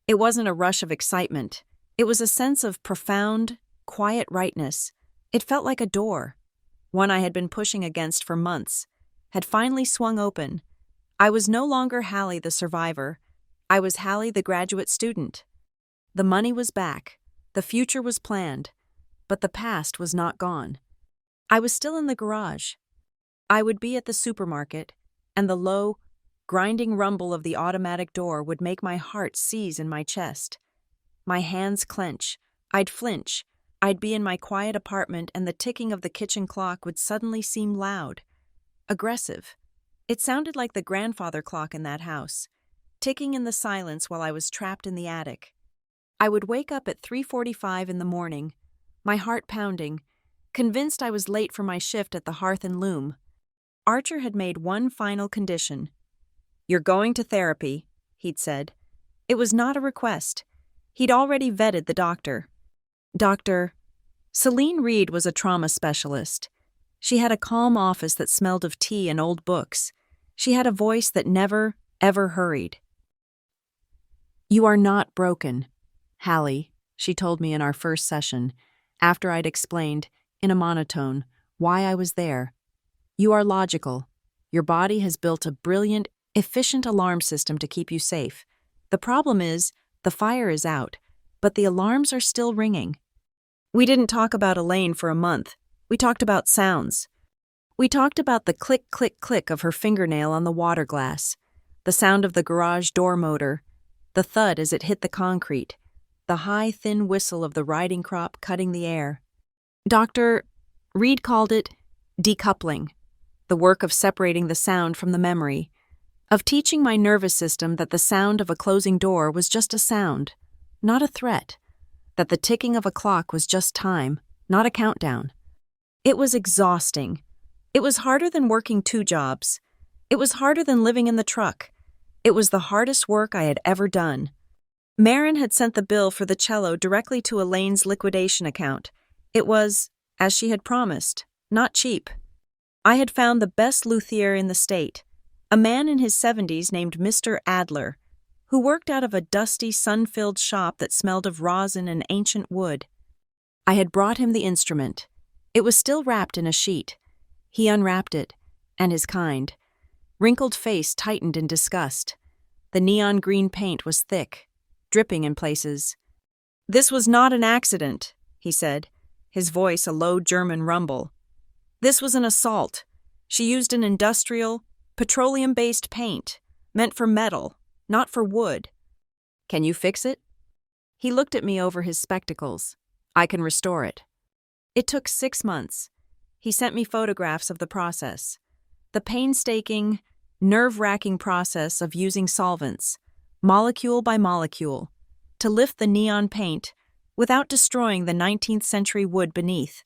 A: It wasn't a rush of excitement. It was a sense of profound, quiet rightness. It felt like a door, one I had been pushing against for months, had finally swung open. I was no longer Hallie the survivor. I was Hallie the graduate student. The money was back. The future was planned. But the past was not gone. I was still in the garage. I would be at the supermarket, and the low, grinding rumble of the automatic door would make my heart seize in my chest. My hands clench. I'd flinch. I'd be in my quiet apartment, and the ticking of the kitchen clock would suddenly seem loud, aggressive. It sounded like the grandfather clock in that house, ticking in the silence while I was trapped in the attic. I would wake up at 3:45 in the morning, my heart pounding, convinced I was late for my shift at the hearth and loom. Archer had made one final condition. "You're going to therapy," he'd said. It was not a request. He'd already vetted the doctor. Celine Reed was a trauma specialist. She had a calm office that smelled of tea and old books. She had a voice that never, ever hurried. "You are not broken, Hallie," she told me in our first session, after I'd explained, in a monotone, why I was there. "You are logical. Your body has built a brilliant, efficient alarm system to keep you safe. The problem is, the fire is out, but the alarms are still ringing." We didn't talk about Elaine for a month. We talked about sounds. We talked about the click, click, click of her fingernail on the water glass, the sound of the garage door motor, the thud as it hit the concrete, the high, thin whistle of the riding crop cutting the air. Dr. Reed called it decoupling, the work of separating the sound from the memory, of teaching my nervous system that the sound of a closing door was just a sound, not a threat, that the ticking of a clock was just time, not a countdown. It was exhausting. It was harder than working 2 jobs. It was harder than living in the truck. It was the hardest work I had ever done. Marin had sent the bill for the cello directly to Elaine's liquidation account. It was, as she had promised, not cheap. I had found the best luthier in the state, a man in his 70s named Mr. Adler, who worked out of a dusty, sun-filled shop that smelled of rosin and ancient wood. I had brought him the instrument. It was still wrapped in a sheet. He unwrapped it, and his kind, wrinkled face tightened in disgust. The neon green paint was thick, dripping in places. "This was not an accident," he said, his voice a low German rumble. "This was an assault. She used an industrial, petroleum-based paint, meant for metal, not for wood. Can you fix it?" He looked at me over his spectacles. "I can restore it." It took 6 months. He sent me photographs of the process. The painstaking, nerve-wracking process of using solvents, molecule by molecule, to lift the neon paint without destroying the 19th century wood beneath.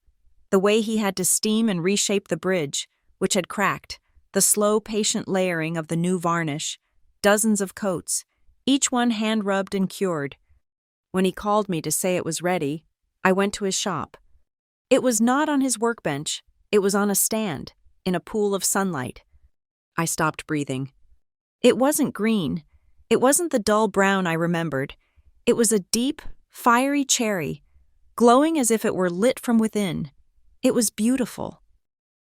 A: The way he had to steam and reshape the bridge, which had cracked, the slow, patient layering of the new varnish, dozens of coats, each one hand-rubbed and cured. When he called me to say it was ready, I went to his shop. It was not on his workbench. It was on a stand, in a pool of sunlight. I stopped breathing. It wasn't green. It wasn't the dull brown I remembered. It was a deep, fiery cherry, glowing as if it were lit from within. It was beautiful.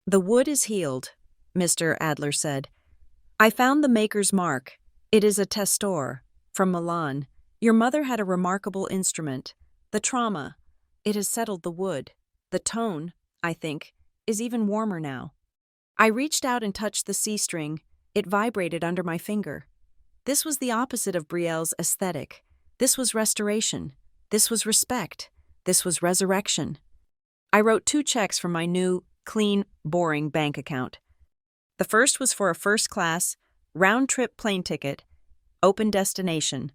A: "The wood is healed," Mr. Adler said. "I found the maker's mark. It is a Testore, from Milan. Your mother had a remarkable instrument. The trauma. It has settled the wood. The tone, I think, is even warmer now. I reached out and touched the C string. It vibrated under my finger. This was the opposite of Brielle's aesthetic. This was restoration. This was respect. This was resurrection. I wrote 2 checks from my new, clean, boring bank account. The first was for a first-class, round-trip plane ticket, open destination.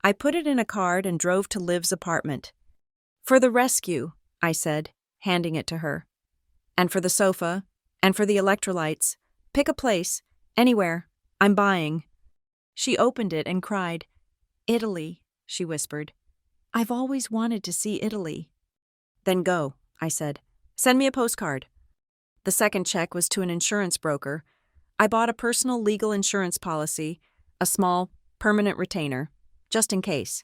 A: I put it in a card and drove to Liv's apartment. "For the rescue," I said, handing it to her. "And for the sofa, and for the electrolytes. Pick a place, anywhere. I'm buying." She opened it and cried. "Italy," she whispered. "I've always wanted to see Italy." "Then go," I said. "Send me a postcard." The second check was to an insurance broker. I bought a personal legal insurance policy, a small, permanent retainer, just in case.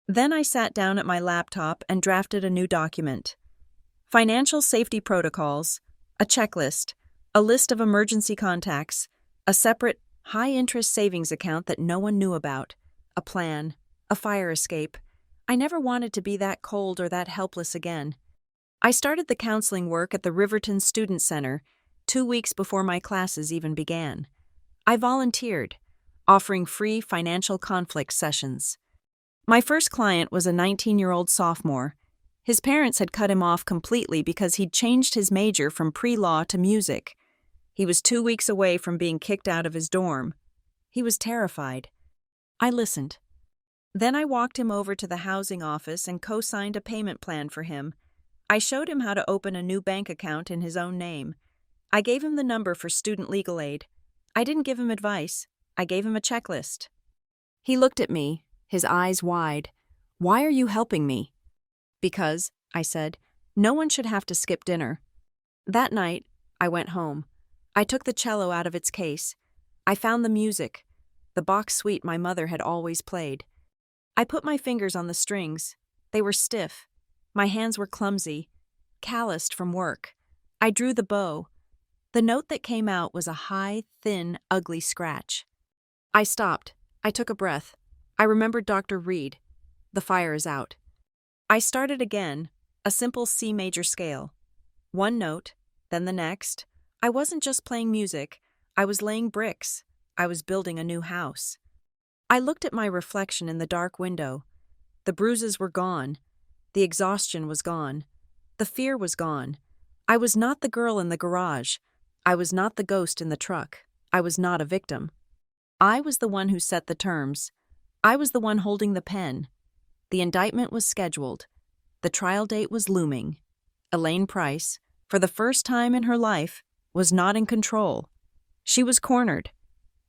A: Then I sat down at my laptop and drafted a new document. Financial safety protocols, a checklist, a list of emergency contacts, a separate, high-interest savings account that no one knew about, a plan, a fire escape. I never wanted to be that cold or that helpless again. I started the counseling work at the Riverton Student Center 2 weeks before my classes even began. I volunteered, offering free financial conflict sessions. My first client was a 19-year-old sophomore. His parents had cut him off completely because he'd changed his major from pre-law to music. He was 2 weeks away from being kicked out of his dorm. He was terrified. I listened. Then I walked him over to the housing office and co-signed a payment plan for him. I showed him how to open a new bank account in his own name. I gave him the number for student legal aid. I didn't give him advice. I gave him a checklist. He looked at me, his eyes wide. "Why are you helping me?" "Because," I said, "no one should have to skip dinner." That night, I went home. I took the cello out of its case. I found the music, the Bach suite my mother had always played. I put my fingers on the strings. They were stiff. My hands were clumsy, calloused from work. I drew the bow. The note that came out was a high, thin, ugly scratch. I stopped. I took a breath. I remembered Dr. Reed. The fire is out. I started again, a simple C major scale. One note, then the next. I wasn't just playing music. I was laying bricks. I was building a new house. I looked at my reflection in the dark window. The bruises were gone. The exhaustion was gone. The fear was gone. I was not the girl in the garage. I was not the ghost in the truck. I was not a victim. I was the one who set the terms. I was the one holding the pen. The indictment was scheduled. The trial date was looming. Elaine Price, for the first time in her life, was not in control. She was cornered.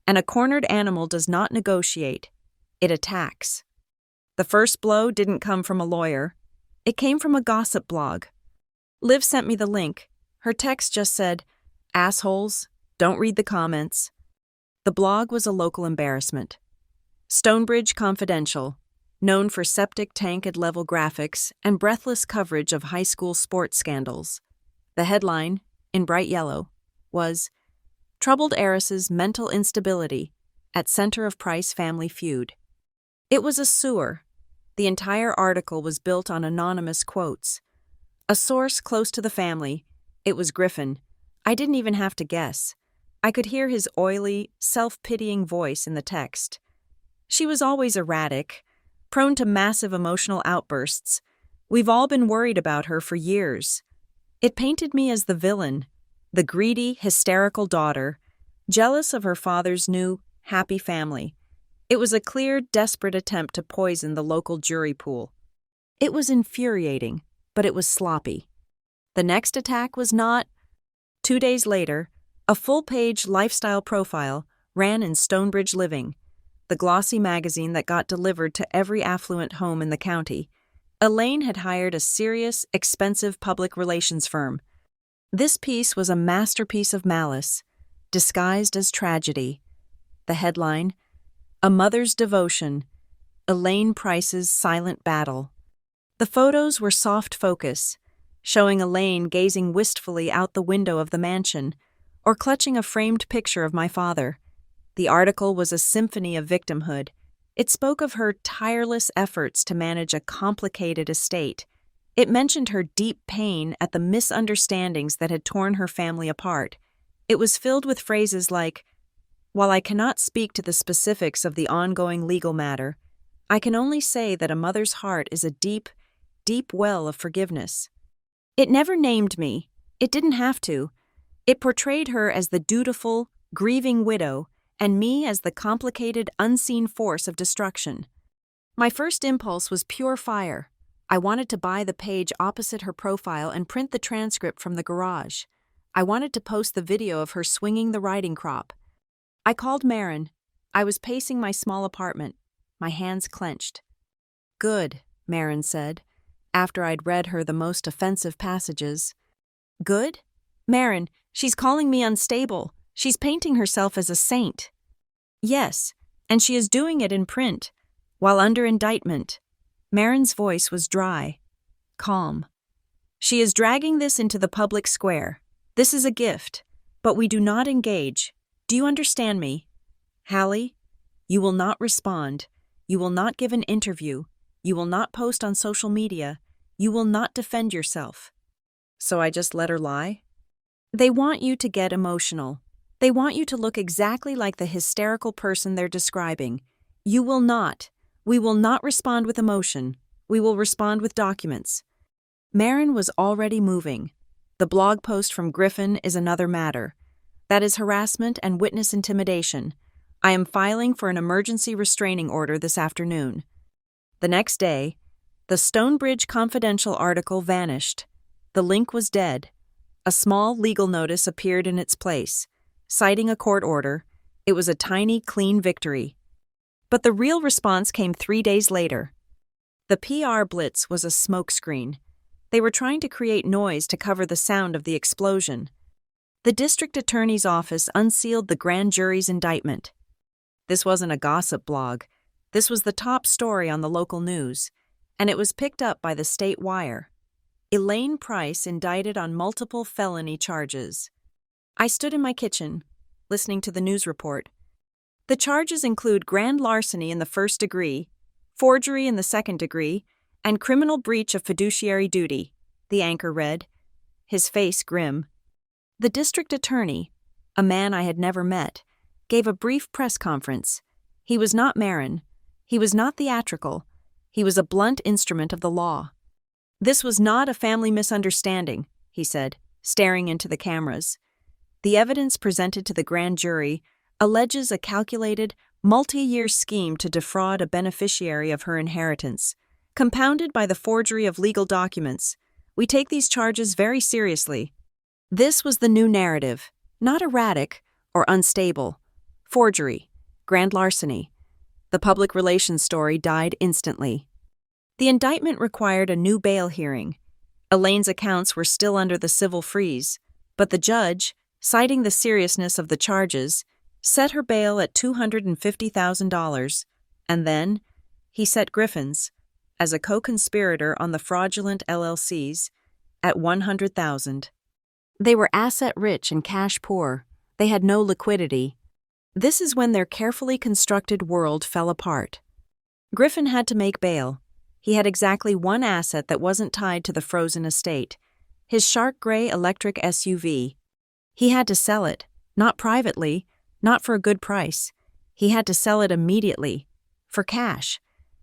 A: And a cornered animal does not negotiate. It attacks. The first blow didn't come from a lawyer. It came from a gossip blog. Liv sent me the link. Her text just said, "Assholes, don't read the comments." The blog was a local embarrassment. Stonebridge Confidential, known for septic tank-level graphics and breathless coverage of high school sports scandals. The headline, in bright yellow, was, "Troubled Heiress's Mental Instability at Center of Price Family Feud." It was a sewer. The entire article was built on anonymous quotes. A source close to the family, it was Griffin. I didn't even have to guess. I could hear his oily, self-pitying voice in the text. She was always erratic, prone to massive emotional outbursts. We've all been worried about her for years. It painted me as the villain, the greedy, hysterical daughter, jealous of her father's new, happy family. It was a clear, desperate attempt to poison the local jury pool. It was infuriating, but it was sloppy. The next attack was not. 2 days later, a full-page lifestyle profile ran in Stonebridge Living, the glossy magazine that got delivered to every affluent home in the county. Elaine had hired a serious, expensive public relations firm. This piece was a masterpiece of malice, disguised as tragedy. The headline, "A Mother's Devotion, Elaine Price's Silent Battle." The photos were soft focus, showing Elaine gazing wistfully out the window of the mansion, or clutching a framed picture of my father. The article was a symphony of victimhood. It spoke of her tireless efforts to manage a complicated estate. It mentioned her deep pain at the misunderstandings that had torn her family apart. It was filled with phrases like, "While I cannot speak to the specifics of the ongoing legal matter, I can only say that a mother's heart is a deep, deep well of forgiveness." It never named me. It didn't have to. It portrayed her as the dutiful, grieving widow, and me as the complicated, unseen force of destruction. My first impulse was pure fire. I wanted to buy the page opposite her profile and print the transcript from the garage. I wanted to post the video of her swinging the riding crop. I called Marin. I was pacing my small apartment, my hands clenched. "Good," Marin said, after I'd read her the most offensive passages. "Good? Marin, she's calling me unstable. She's painting herself as a saint." "Yes, and she is doing it in print, while under indictment." Marin's voice was dry, calm. "She is dragging this into the public square. This is a gift, but we do not engage. Do you understand me? Hallie, you will not respond. You will not give an interview. You will not post on social media. You will not defend yourself." So I just let her lie? They want you to get emotional. They want you to look exactly like the hysterical person they're describing. You will not. We will not respond with emotion. We will respond with documents. Marin was already moving. The blog post from Griffin is another matter. That is harassment and witness intimidation. I am filing for an emergency restraining order this afternoon. The next day, the Stonebridge Confidential article vanished. The link was dead. A small legal notice appeared in its place, citing a court order. It was a tiny, clean victory. But the real response came 3 days later. The PR blitz was a smokescreen. They were trying to create noise to cover the sound of the explosion. The district attorney's office unsealed the grand jury's indictment. This wasn't a gossip blog. This was the top story on the local news, and it was picked up by the state wire. Elaine Price indicted on multiple felony charges. I stood in my kitchen, listening to the news report. The charges include grand larceny in the first degree, forgery in the second degree, and criminal breach of fiduciary duty, the anchor read, his face grim. The district attorney, a man I had never met, gave a brief press conference. He was not Marin. He was not theatrical. He was a blunt instrument of the law. "This was not a family misunderstanding," he said, staring into the cameras. "The evidence presented to the grand jury alleges a calculated, multi-year scheme to defraud a beneficiary of her inheritance, compounded by the forgery of legal documents. We take these charges very seriously." This was the new narrative, not erratic or unstable. Forgery, grand larceny. The public relations story died instantly. The indictment required a new bail hearing. Elaine's accounts were still under the civil freeze, but the judge, citing the seriousness of the charges, set her bail at $250,000, and then he set Griffin's, as a co-conspirator on the fraudulent LLCs, at $100,000. They were asset-rich and cash-poor. They had no liquidity. This is when their carefully constructed world fell apart. Griffin had to make bail. He had exactly one asset that wasn't tied to the frozen estate, his shark gray electric SUV. He had to sell it, not privately, not for a good price. He had to sell it immediately, for cash,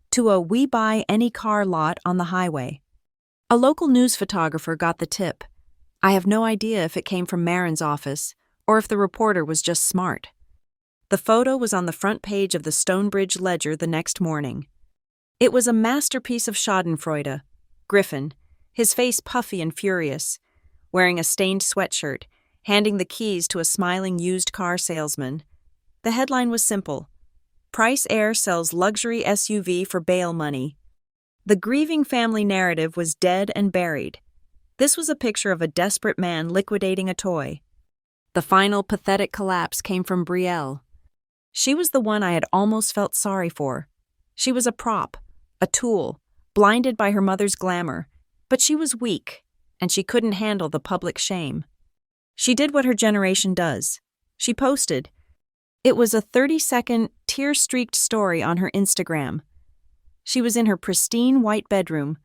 A: to a we buy any car lot on the highway. A local news photographer got the tip. I have no idea if it came from Marin's office or if the reporter was just smart. The photo was on the front page of the Stonebridge Ledger the next morning. It was a masterpiece of schadenfreude. Griffin, his face puffy and furious, wearing a stained sweatshirt, handing the keys to a smiling used car salesman. The headline was simple: Price Heir sells luxury SUV for bail money. The grieving family narrative was dead and buried. This was a picture of a desperate man liquidating a toy. The final pathetic collapse came from Brielle. She was the one I had almost felt sorry for. She was a prop, a tool, blinded by her mother's glamour, but she was weak, and she couldn't handle the public shame. She did what her generation does. She posted. It was a 30-second, tear-streaked story on her Instagram. She was in her pristine white bedroom,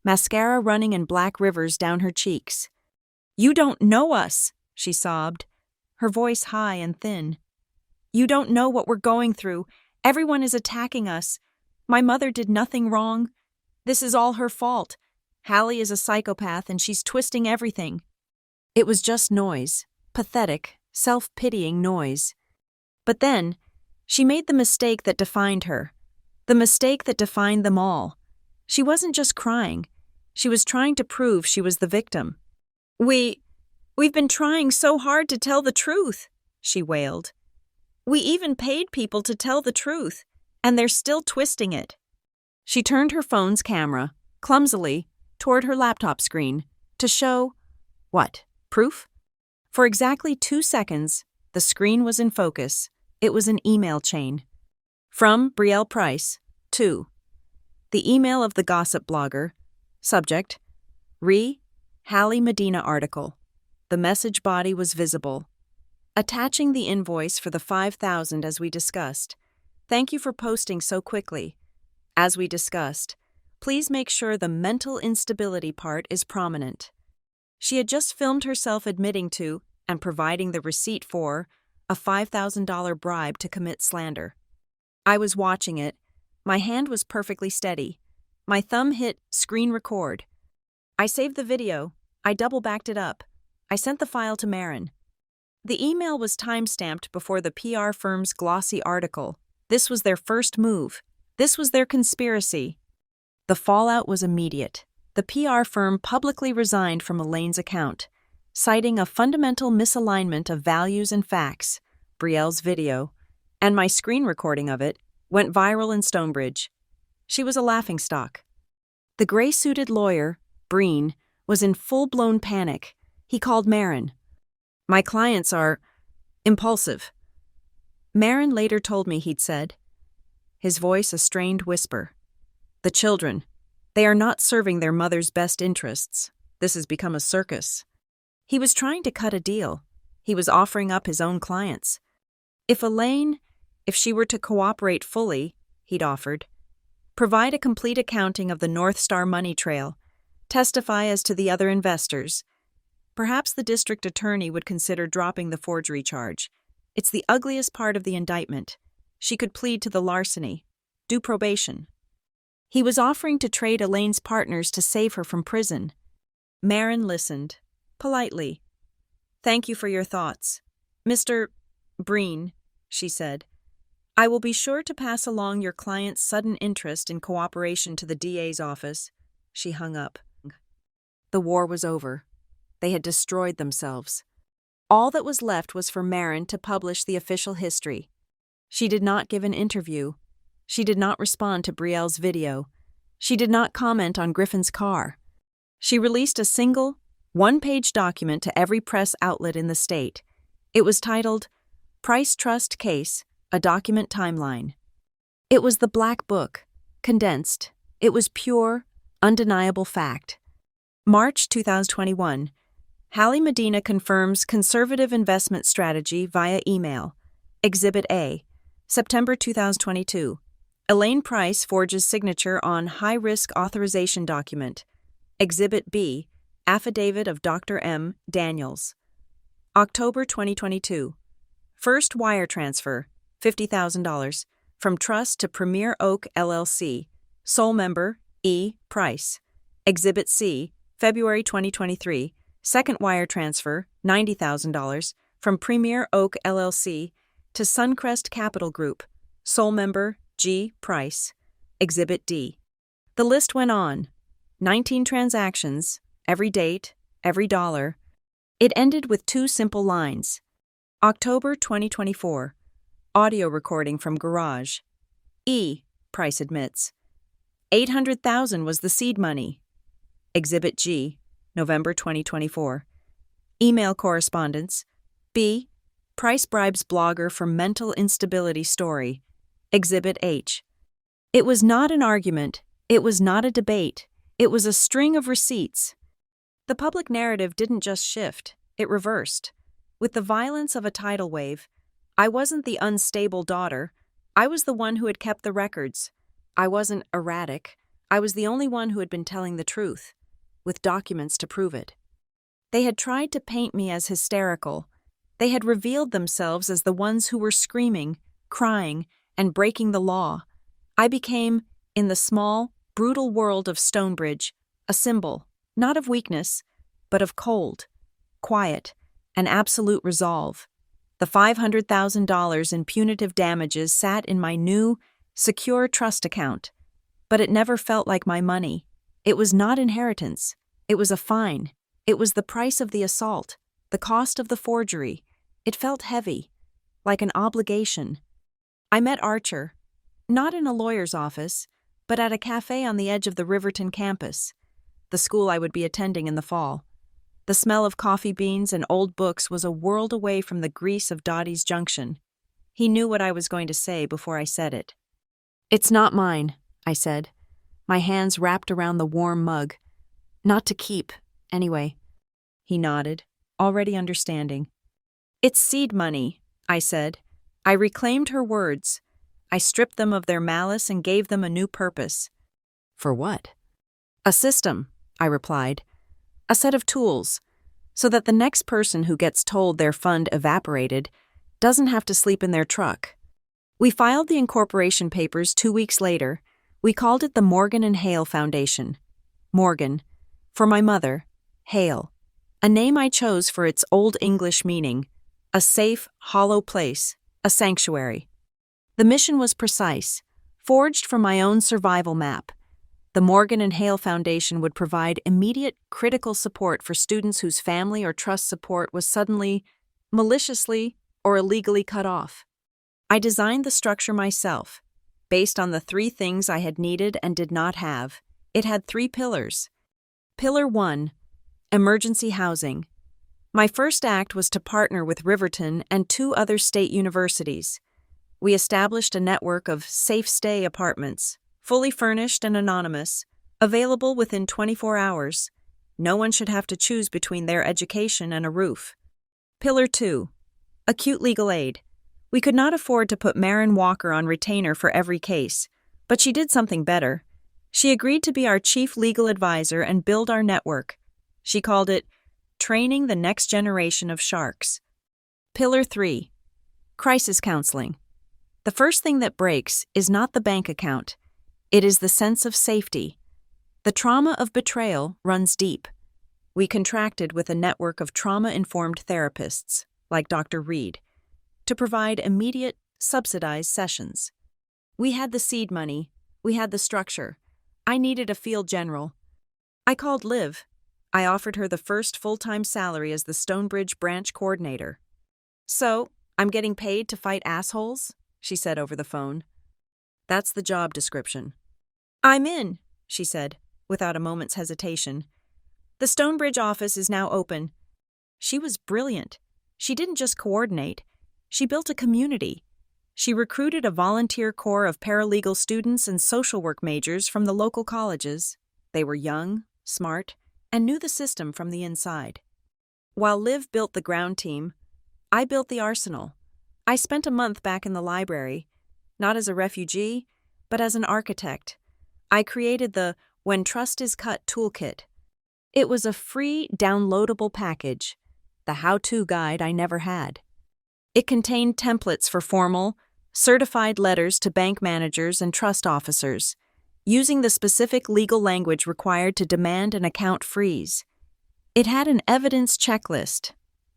A: mascara running in black rivers down her cheeks. "You don't know us," she sobbed, her voice high and thin. "You don't know what we're going through. Everyone is attacking us. My mother did nothing wrong. This is all her fault. Hallie is a psychopath and she's twisting everything." It was just noise, pathetic, self-pitying noise. But then, she made the mistake that defined her, the mistake that defined them all. She wasn't just crying. She was trying to prove she was the victim. We've been trying so hard to tell the truth," she wailed. "We even paid people to tell the truth, and they're still twisting it." She turned her phone's camera, clumsily, toward her laptop screen, to show, what, proof? For exactly 2 seconds, the screen was in focus. It was an email chain. From Brielle Price, to the email of the gossip blogger. Subject, Hallie Medina article. The message body was visible. Attaching the invoice for the $5,000 as we discussed. Thank you for posting so quickly. As we discussed, please make sure the mental instability part is prominent. She had just filmed herself admitting to, and providing the receipt for, a $5,000 bribe to commit slander. I was watching it. My hand was perfectly steady. My thumb hit screen record. I saved the video. I double-backed it up. I sent the file to Marin. The email was time-stamped before the PR firm's glossy article. This was their first move. This was their conspiracy. The fallout was immediate. The PR firm publicly resigned from Elaine's account, citing a fundamental misalignment of values and facts. Brielle's video, and my screen recording of it, went viral in Stonebridge. She was a laughingstock. The gray-suited lawyer, Breen, was in full-blown panic. He called Marin. "My clients are impulsive." Marin later told me he'd said, his voice a strained whisper, "The children, they are not serving their mother's best interests. This has become a circus." He was trying to cut a deal. He was offering up his own clients. If she were to cooperate fully, he'd offered, provide a complete accounting of the North Star money trail, testify as to the other investors. Perhaps the district attorney would consider dropping the forgery charge. It's the ugliest part of the indictment. She could plead to the larceny, do probation. He was offering to trade Elaine's partners to save her from prison. Marin listened, politely. "Thank you for your thoughts. Mr. Breen," she said, "I will be sure to pass along your client's sudden interest in cooperation to the DA's office." She hung up. The war was over. They had destroyed themselves. All that was left was for Marin to publish the official history. She did not give an interview. She did not respond to Brielle's video. She did not comment on Griffin's car. She released a single, one-page document to every press outlet in the state. It was titled, Price Trust Case, a Document Timeline. It was the Black Book, condensed. It was pure, undeniable fact. March 2021. Hallie Medina confirms conservative investment strategy via email. Exhibit A. September 2022. Elaine Price forges signature on high-risk authorization document. Exhibit B. Affidavit of Dr. M. Daniels. October 2022. First wire transfer, $50,000, from Trust to Premier Oak LLC. Sole member, E. Price. Exhibit C. February 2023. Second wire transfer, $90,000, from Premier Oak LLC to Suncrest Capital Group. Sole member, G. Price. Exhibit D. The list went on. 19 transactions, every date, every dollar. It ended with 2 simple lines. October 2024. Audio recording from garage. E. Price admits. $800,000 was the seed money. Exhibit G. November 2024. Email correspondence. B. Price bribes blogger for mental instability story. Exhibit H. It was not an argument. It was not a debate. It was a string of receipts. The public narrative didn't just shift. It reversed. With the violence of a tidal wave, I wasn't the unstable daughter. I was the one who had kept the records. I wasn't erratic. I was the only one who had been telling the truth, with documents to prove it. They had tried to paint me as hysterical. They had revealed themselves as the ones who were screaming, crying, and breaking the law. I became, in the small, brutal world of Stonebridge, a symbol, not of weakness, but of cold, quiet, and absolute resolve. The $500,000 in punitive damages sat in my new, secure trust account, but it never felt like my money. It was not inheritance. It was a fine. It was the price of the assault, the cost of the forgery. It felt heavy, like an obligation. I met Archer, not in a lawyer's office, but at a cafe on the edge of the Riverton campus, the school I would be attending in the fall. The smell of coffee beans and old books was a world away from the grease of Dottie's Junction. He knew what I was going to say before I said it. "It's not mine," I said, my hands wrapped around the warm mug. "Not to keep, anyway." He nodded, already understanding. "It's seed money," I said. I reclaimed her words. I stripped them of their malice and gave them a new purpose. "For what?" "A system," I replied. "A set of tools, so that the next person who gets told their fund evaporated doesn't have to sleep in their truck." We filed the incorporation papers 2 weeks later. We called it the Morgan and Hale Foundation. Morgan, for my mother; Hale, a name I chose for its Old English meaning, a safe, hollow place, a sanctuary. The mission was precise, forged from my own survival map. The Morgan and Hale Foundation would provide immediate, critical support for students whose family or trust support was suddenly, maliciously, or illegally cut off. I designed the structure myself, based on the 3 things I had needed and did not have. It had 3 pillars. Pillar 1, emergency housing. My first act was to partner with Riverton and 2 other state universities. We established a network of safe stay apartments, fully furnished and anonymous, available within 24 hours. No one should have to choose between their education and a roof. Pillar 2, acute legal aid. We could not afford to put Marin Walker on retainer for every case, but she did something better. She agreed to be our chief legal advisor and build our network. She called it Training the Next Generation of Sharks. Pillar 3, crisis counseling. The first thing that breaks is not the bank account. It is the sense of safety. The trauma of betrayal runs deep. We contracted with a network of trauma-informed therapists, like Dr. Reed, to provide immediate, subsidized sessions. We had the seed money. We had the structure. I needed a field general. I called Liv. I offered her the first full-time salary as the Stonebridge branch coordinator. "So, I'm getting paid to fight assholes?" she said over the phone. "That's the job description." "I'm in," she said, without a moment's hesitation. "The Stonebridge office is now open." She was brilliant. She didn't just coordinate. She built a community. She recruited a volunteer corps of paralegal students and social work majors from the local colleges. They were young, smart, and knew the system from the inside. While Liv built the ground team, I built the arsenal. I spent a month back in the library, not as a refugee, but as an architect. I created the When Trust is Cut toolkit. It was a free, downloadable package, the how-to guide I never had. It contained templates for formal, certified letters to bank managers and trust officers, using the specific legal language required to demand an account freeze. It had an evidence checklist,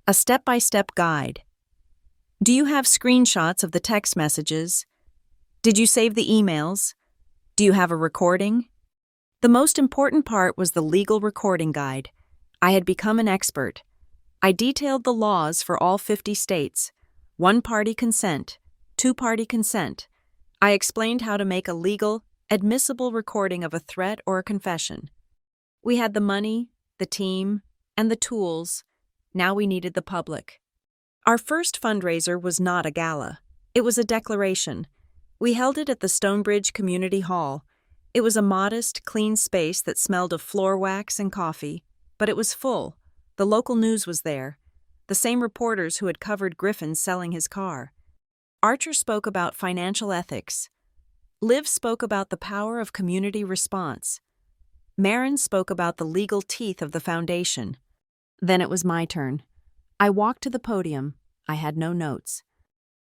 A: a step-by-step guide. Do you have screenshots of the text messages? Did you save the emails? Do you have a recording? The most important part was the legal recording guide. I had become an expert. I detailed the laws for all 50 states, one-party consent, two-party consent. I explained how to make a legal, admissible recording of a threat or a confession. We had the money, the team, and the tools. Now we needed the public. Our first fundraiser was not a gala. It was a declaration. We held it at the Stonebridge Community Hall. It was a modest, clean space that smelled of floor wax and coffee, but it was full. The local news was there, the same reporters who had covered Griffin selling his car. Archer spoke about financial ethics. Liv spoke about the power of community response. Marin spoke about the legal teeth of the foundation. Then it was my turn. I walked to the podium. I had no notes.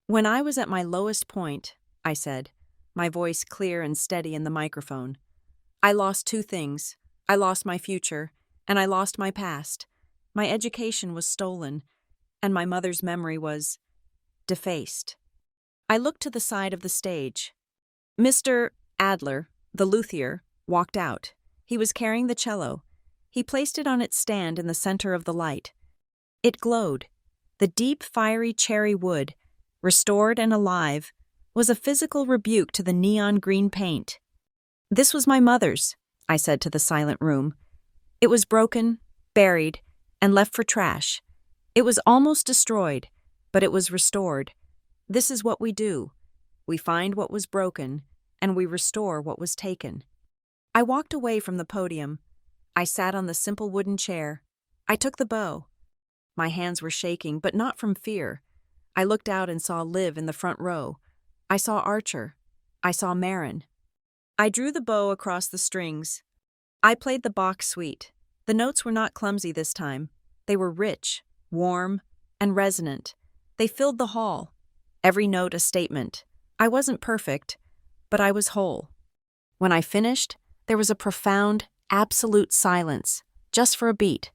A: When I was at my lowest point, I said, my voice clear and steady in the microphone, I lost two things. I lost my future, and I lost my past. My education was stolen, and my mother's memory was defaced. I looked to the side of the stage. Mr. Adler, the luthier, walked out. He was carrying the cello. He placed it on its stand in the center of the light. It glowed. The deep, fiery cherry wood, restored and alive, was a physical rebuke to the neon green paint. This was my mother's, I said to the silent room. It was broken, buried, and left for trash. It was almost destroyed, but it was restored. This is what we do. We find what was broken, and we restore what was taken. I walked away from the podium. I sat on the simple wooden chair. I took the bow. My hands were shaking, but not from fear. I looked out and saw Liv in the front row. I saw Archer. I saw Marin. I drew the bow across the strings. I played the Bach suite. The notes were not clumsy this time. They were rich, warm, and resonant. They filled the hall. Every note a statement. I wasn't perfect, but I was whole. When I finished, there was a profound, absolute silence, just for a beat.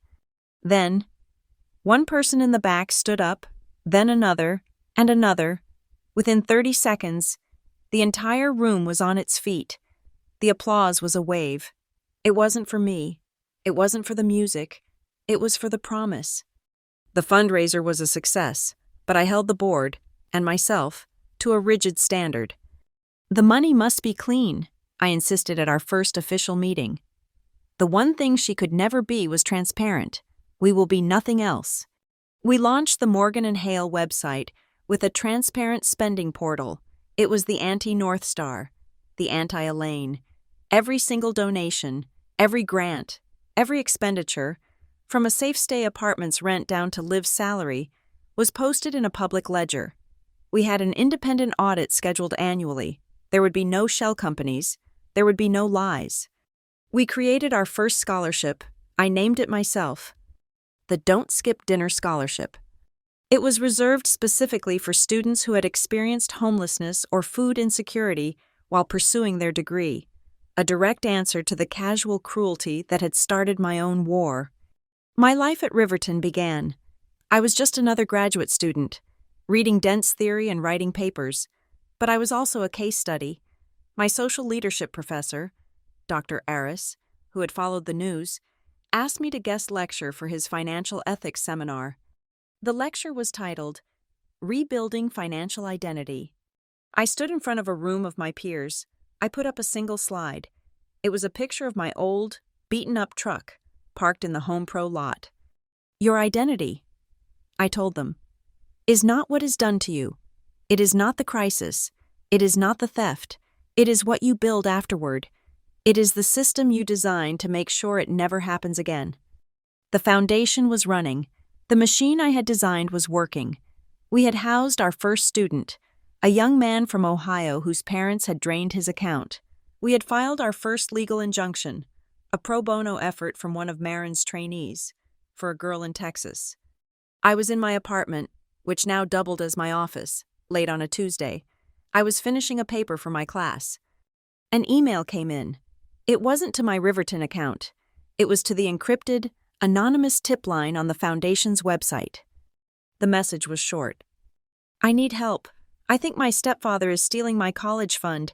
A: Then, one person in the back stood up, then another, and another. Within 30 seconds, the entire room was on its feet. The applause was a wave. It wasn't for me. It wasn't for the music. It was for the promise. The fundraiser was a success, but I held the board, and myself, to a rigid standard. The money must be clean, I insisted at our first official meeting. The one thing she could never be was transparent. We will be nothing else. We launched the Morgan & Hale website with a transparent spending portal. It was the anti-North Star, the anti-Elaine. Every single donation, every grant, every expenditure, from a Safe Stay Apartments rent down to Liv's salary, was posted in a public ledger. We had an independent audit scheduled annually. There would be no shell companies. There would be no lies. We created our first scholarship. I named it myself. The Don't Skip Dinner Scholarship. It was reserved specifically for students who had experienced homelessness or food insecurity while pursuing their degree, a direct answer to the casual cruelty that had started my own war. My life at Riverton began. I was just another graduate student, reading dense theory and writing papers, but I was also a case study. My social leadership professor, Dr. Aris, who had followed the news, asked me to guest lecture for his financial ethics seminar. The lecture was titled, Rebuilding Financial Identity. I stood in front of a room of my peers. I put up a single slide. It was a picture of my old, beaten-up truck, parked in the Home Pro lot. Your identity, I told them, is not what is done to you. It is not the crisis. It is not the theft. It is what you build afterward. It is the system you design to make sure it never happens again. The foundation was running. The machine I had designed was working. We had housed our first student, a young man from Ohio whose parents had drained his account. We had filed our first legal injunction, a pro bono effort from one of Marin's trainees, for a girl in Texas. I was in my apartment, which now doubled as my office, late on a Tuesday. I was finishing a paper for my class. An email came in. It wasn't to my Riverton account. It was to the encrypted, anonymous tip line on the Foundation's website. The message was short. I need help. I think my stepfather is stealing my college fund.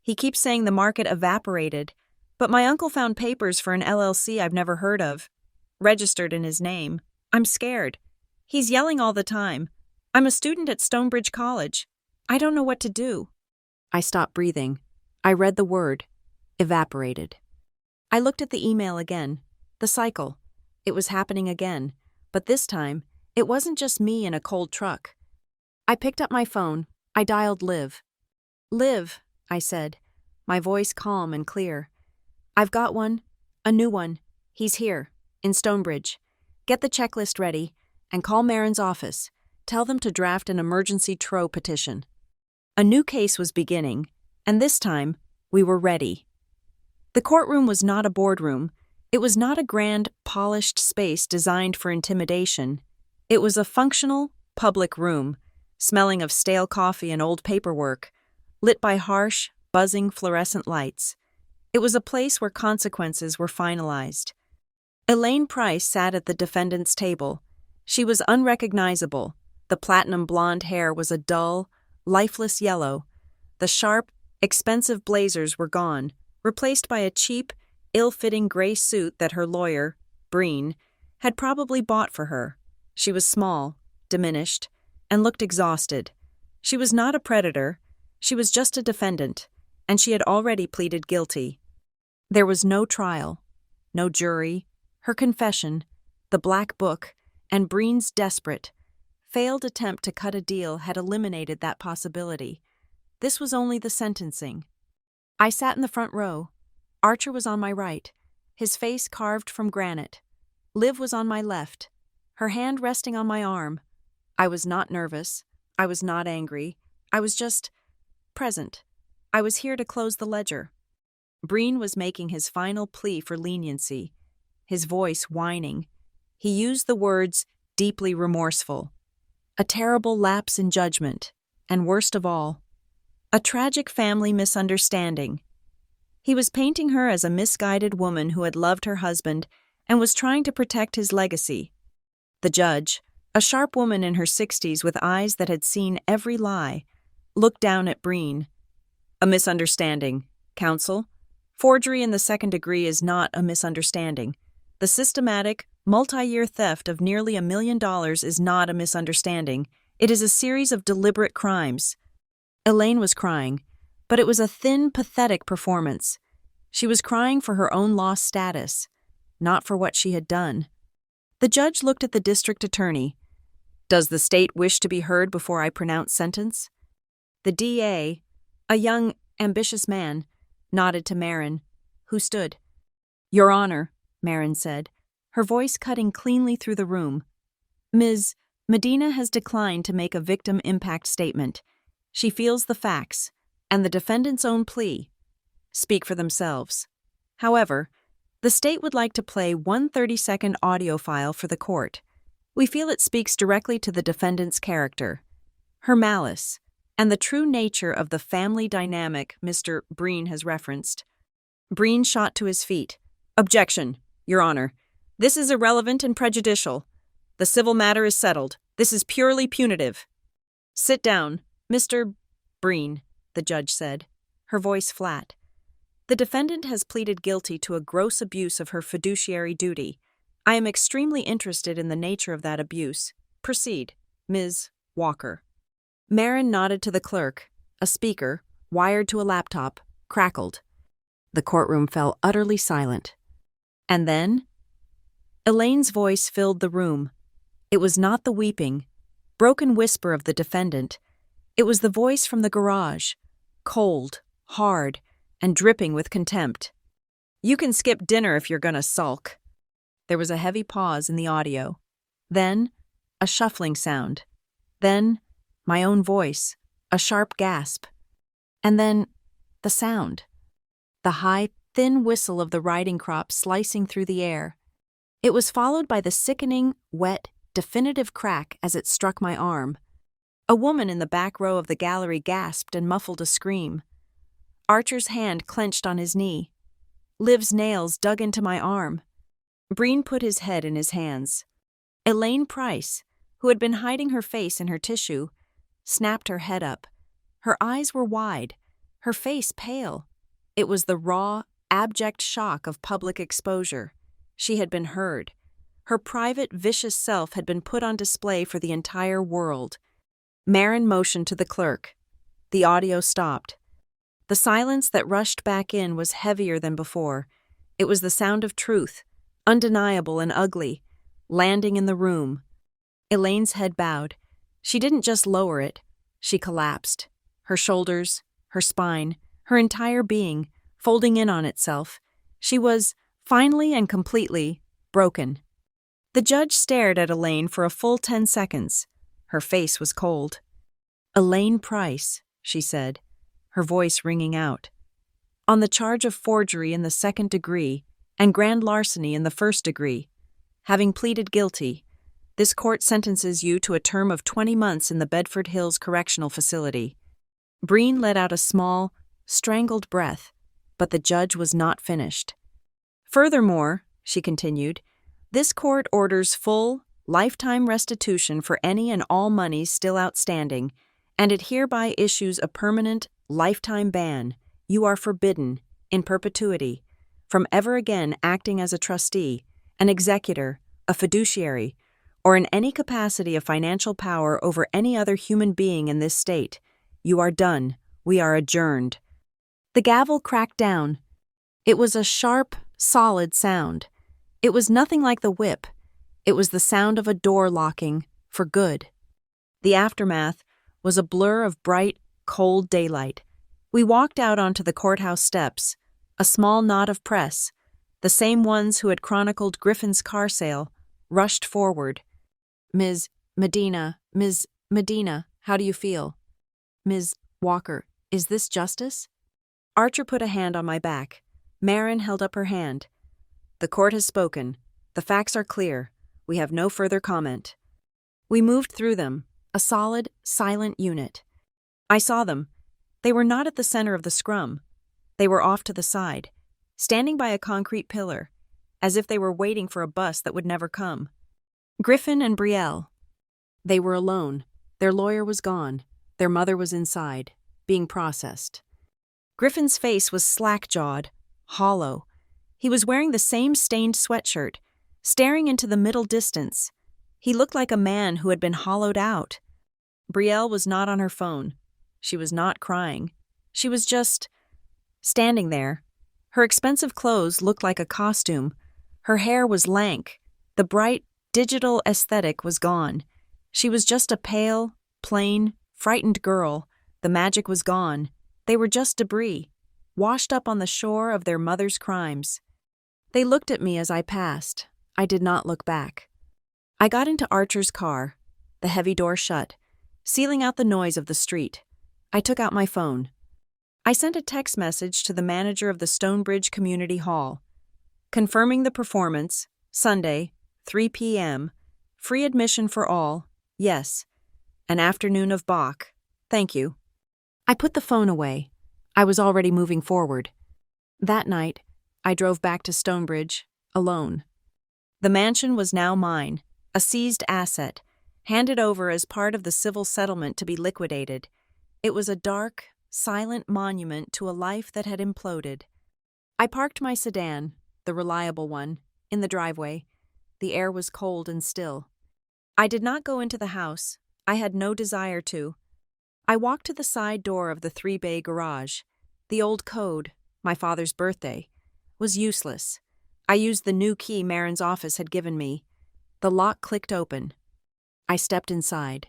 A: He keeps saying the market evaporated, but my uncle found papers for an LLC I've never heard of, registered in his name. I'm scared. He's yelling all the time. I'm a student at Stonebridge College. I don't know what to do. I stopped breathing. I read the word. Evaporated. I looked at the email again. The cycle. It was happening again, but this time, it wasn't just me in a cold truck. I picked up my phone. I dialed Liv. Liv, I said, my voice calm and clear. I've got one. A new one. He's here, in Stonebridge. Get the checklist ready, and call Marin's office. Tell them to draft an emergency TRO petition. A new case was beginning. And this time, we were ready. The courtroom was not a boardroom. It was not a grand, polished space designed for intimidation. It was a functional, public room, smelling of stale coffee and old paperwork, lit by harsh, buzzing fluorescent lights. It was a place where consequences were finalized. Elaine Price sat at the defendant's table. She was unrecognizable. The platinum blonde hair was a dull, lifeless yellow. The sharp, expensive blazers were gone, replaced by a cheap, ill-fitting gray suit that her lawyer, Breen, had probably bought for her. She was small, diminished, and looked exhausted. She was not a predator. She was just a defendant, and she had already pleaded guilty. There was no trial, no jury. Her confession, the black book, and Breen's desperate, failed attempt to cut a deal had eliminated that possibility. This was only the sentencing. I sat in the front row. Archer was on my right, his face carved from granite. Liv was on my left, her hand resting on my arm. I was not nervous. I was not angry. I was just present. I was here to close the ledger. Breen was making his final plea for leniency, his voice whining. He used the words, deeply remorseful. A terrible lapse in judgment, and worst of all, a tragic family misunderstanding. He was painting her as a misguided woman who had loved her husband and was trying to protect his legacy. The judge, a sharp woman in her 60s with eyes that had seen every lie, looked down at Breen. A misunderstanding, counsel. Forgery in the second degree is not a misunderstanding. The systematic, multi-year theft of nearly $1 million is not a misunderstanding. It is a series of deliberate crimes. Elaine was crying, but it was a thin, pathetic performance. She was crying for her own lost status, not for what she had done. The judge looked at the district attorney. Does the state wish to be heard before I pronounce sentence? The DA, a young, ambitious man, nodded to Marin, who stood. Your Honor, Marin said, her voice cutting cleanly through the room. Ms. Medina has declined to make a victim impact statement. She feels the facts, and the defendant's own plea, speak for themselves. However, the state would like to play one 30-second audio file for the court. We feel it speaks directly to the defendant's character, her malice, and the true nature of the family dynamic Mr. Breen has referenced. Breen shot to his feet. Objection, Your Honor. This is irrelevant and prejudicial. The civil matter is settled. This is purely punitive. Sit down, Mr. Breen, the judge said, her voice flat. The defendant has pleaded guilty to a gross abuse of her fiduciary duty. I am extremely interested in the nature of that abuse. Proceed, Ms. Walker. Marin nodded to the clerk. A speaker, wired to a laptop, crackled. The courtroom fell utterly silent. And then, Elaine's voice filled the room. It was not the weeping, broken whisper of the defendant. It was the voice from the garage, cold, hard, and dripping with contempt. You can skip dinner if you're gonna sulk. There was a heavy pause in the audio. Then, a shuffling sound. Then, my own voice, a sharp gasp. And then, the sound. The high, thin whistle of the riding crop slicing through the air. It was followed by the sickening, wet, definitive crack as it struck my arm. A woman in the back row of the gallery gasped and muffled a scream. Archer's hand clenched on his knee. Liv's nails dug into my arm. Breen put his head in his hands. Elaine Price, who had been hiding her face in her tissue, snapped her head up. Her eyes were wide, her face pale. It was the raw, abject shock of public exposure. She had been heard. Her private, vicious self had been put on display for the entire world. Marin motioned to the clerk. The audio stopped. The silence that rushed back in was heavier than before. It was the sound of truth, undeniable and ugly, landing in the room. Elaine's head bowed. She didn't just lower it. She collapsed. Her shoulders, her spine, her entire being, folding in on itself. She was, finally and completely, broken. The judge stared at Elaine for a full 10 seconds. Her face was cold. Elaine Price, she said. her voice ringing out. On the charge of forgery in the 2nd degree and grand larceny in the 1st degree, having pleaded guilty, this court sentences you to a term of 20 months in the Bedford Hills Correctional Facility. Breen let out a small, strangled breath, but the judge was not finished. Furthermore, she continued, this court orders full, lifetime restitution for any and all monies still outstanding, and it hereby issues a permanent, lifetime ban. You are forbidden, in perpetuity, from ever again acting as a trustee, an executor, a fiduciary, or in any capacity of financial power over any other human being in this state. You are done. We are adjourned. The gavel cracked down. It was a sharp, solid sound. It was nothing like the whip. It was the sound of a door locking, for good. The aftermath was a blur of bright, cold daylight. We walked out onto the courthouse steps, a small knot of press, the same ones who had chronicled Griffin's car sale, rushed forward. Ms. Medina, how do you feel? Ms. Walker, is this justice? Archer put a hand on my back. Marin held up her hand. The court has spoken. The facts are clear. We have no further comment. We moved through them, a solid, silent unit. I saw them. They were not at the center of the scrum. They were off to the side, standing by a concrete pillar, as if they were waiting for a bus that would never come. Griffin and Brielle. They were alone. Their lawyer was gone. Their mother was inside, being processed. Griffin's face was slack-jawed, hollow. He was wearing the same stained sweatshirt, staring into the middle distance. He looked like a man who had been hollowed out. Brielle was not on her phone. She was not crying. She was just standing there. Her expensive clothes looked like a costume. Her hair was lank. The bright, digital aesthetic was gone. She was just a pale, plain, frightened girl. The magic was gone. They were just debris, washed up on the shore of their mother's crimes. They looked at me as I passed. I did not look back. I got into Archer's car, the heavy door shut, sealing out the noise of the street. I took out my phone. I sent a text message to the manager of the Stonebridge Community Hall, confirming the performance, Sunday, 3 p.m., free admission for all, yes, an afternoon of Bach, thank you. I put the phone away. I was already moving forward. That night, I drove back to Stonebridge, alone. The mansion was now mine, a seized asset, handed over as part of the civil settlement to be liquidated. It was a dark, silent monument to a life that had imploded. I parked my sedan, the reliable one, in the driveway. The air was cold and still. I did not go into the house. I had no desire to. I walked to the side door of the 3-bay garage. The old code, my father's birthday, was useless. I used the new key Marin's office had given me. The lock clicked open. I stepped inside.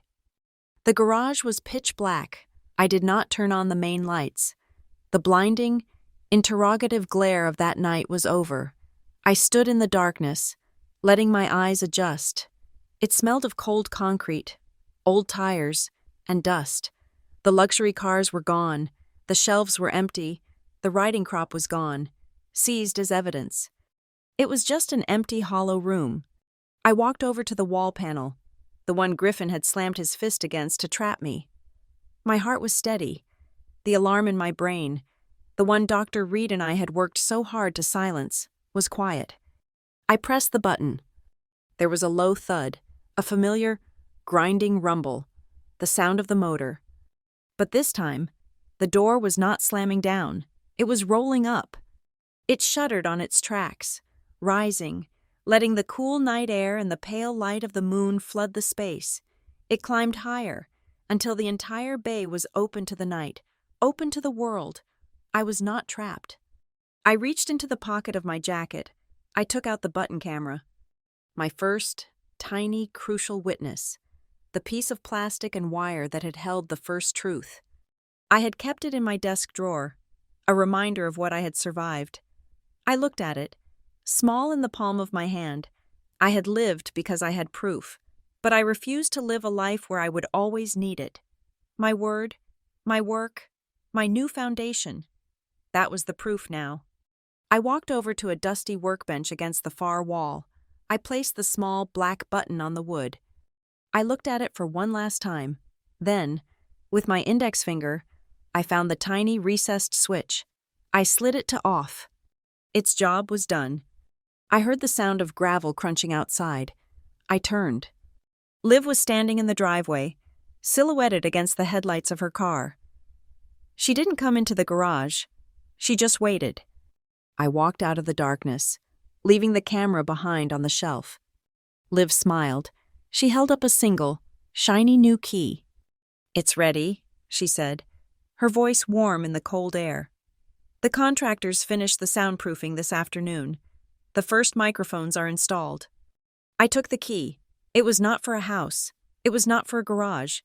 A: The garage was pitch black. I did not turn on the main lights. The blinding, interrogative glare of that night was over. I stood in the darkness, letting my eyes adjust. It smelled of cold concrete, old tires, and dust. The luxury cars were gone. The shelves were empty. The writing crop was gone, seized as evidence. It was just an empty, hollow room. I walked over to the wall panel, the one Griffin had slammed his fist against to trap me. My heart was steady. The alarm in my brain, the one Dr. Reed and I had worked so hard to silence, was quiet. I pressed the button. There was a low thud, a familiar, grinding rumble, the sound of the motor. But this time, the door was not slamming down. It was rolling up. It shuddered on its tracks, rising, letting the cool night air and the pale light of the moon flood the space. It climbed higher, until the entire bay was open to the night, open to the world. I was not trapped. I reached into the pocket of my jacket. I took out the button camera. My first, tiny, crucial witness. The piece of plastic and wire that had held the first truth. I had kept it in my desk drawer, a reminder of what I had survived. I looked at it, small in the palm of my hand. I had lived because I had proof, but I refused to live a life where I would always need it. My word, my work, My new foundation. That was the proof now. I walked over to a dusty workbench against the far wall. I placed the small black button on the wood. I looked at it for one last time. Then, with my index finger, I found the tiny recessed switch. I slid it to off. Its job was done. I heard the sound of gravel crunching outside. I turned. Liv was standing in the driveway, silhouetted against the headlights of her car. She didn't come into the garage. She just waited. I walked out of the darkness, leaving the camera behind on the shelf. Liv smiled. She held up a single, shiny new key. "It's ready," she said, her voice warm in the cold air. "The contractors finished the soundproofing this afternoon. The first microphones are installed." I took the key. It was not for a house. It was not for a garage.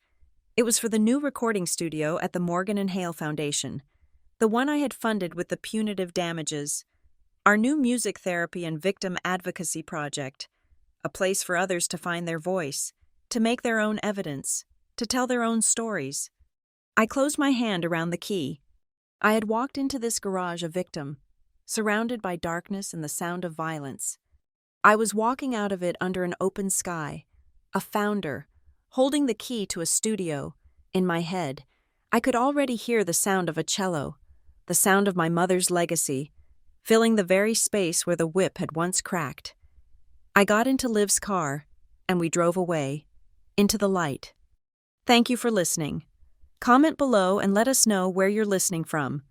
A: It was for the new recording studio at the Morgan and Hale Foundation, the one I had funded with the punitive damages, our new music therapy and victim advocacy project, a place for others to find their voice, to make their own evidence, to tell their own stories. I closed my hand around the key. I had walked into this garage a victim, surrounded by darkness and the sound of violence. I was walking out of it under an open sky, a founder, holding the key to a studio. In my head, I could already hear the sound of a cello, the sound of my mother's legacy, filling the very space where the whip had once cracked. I got into Liv's car, and we drove away, into the light. Thank you for listening. Comment below and let us know where you're listening from.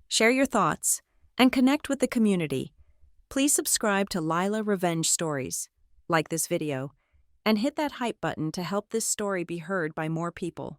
A: Share your thoughts, and connect with the community. Please subscribe to Lila Revenge Stories, like this video, and hit that hype button to help this story be heard by more people.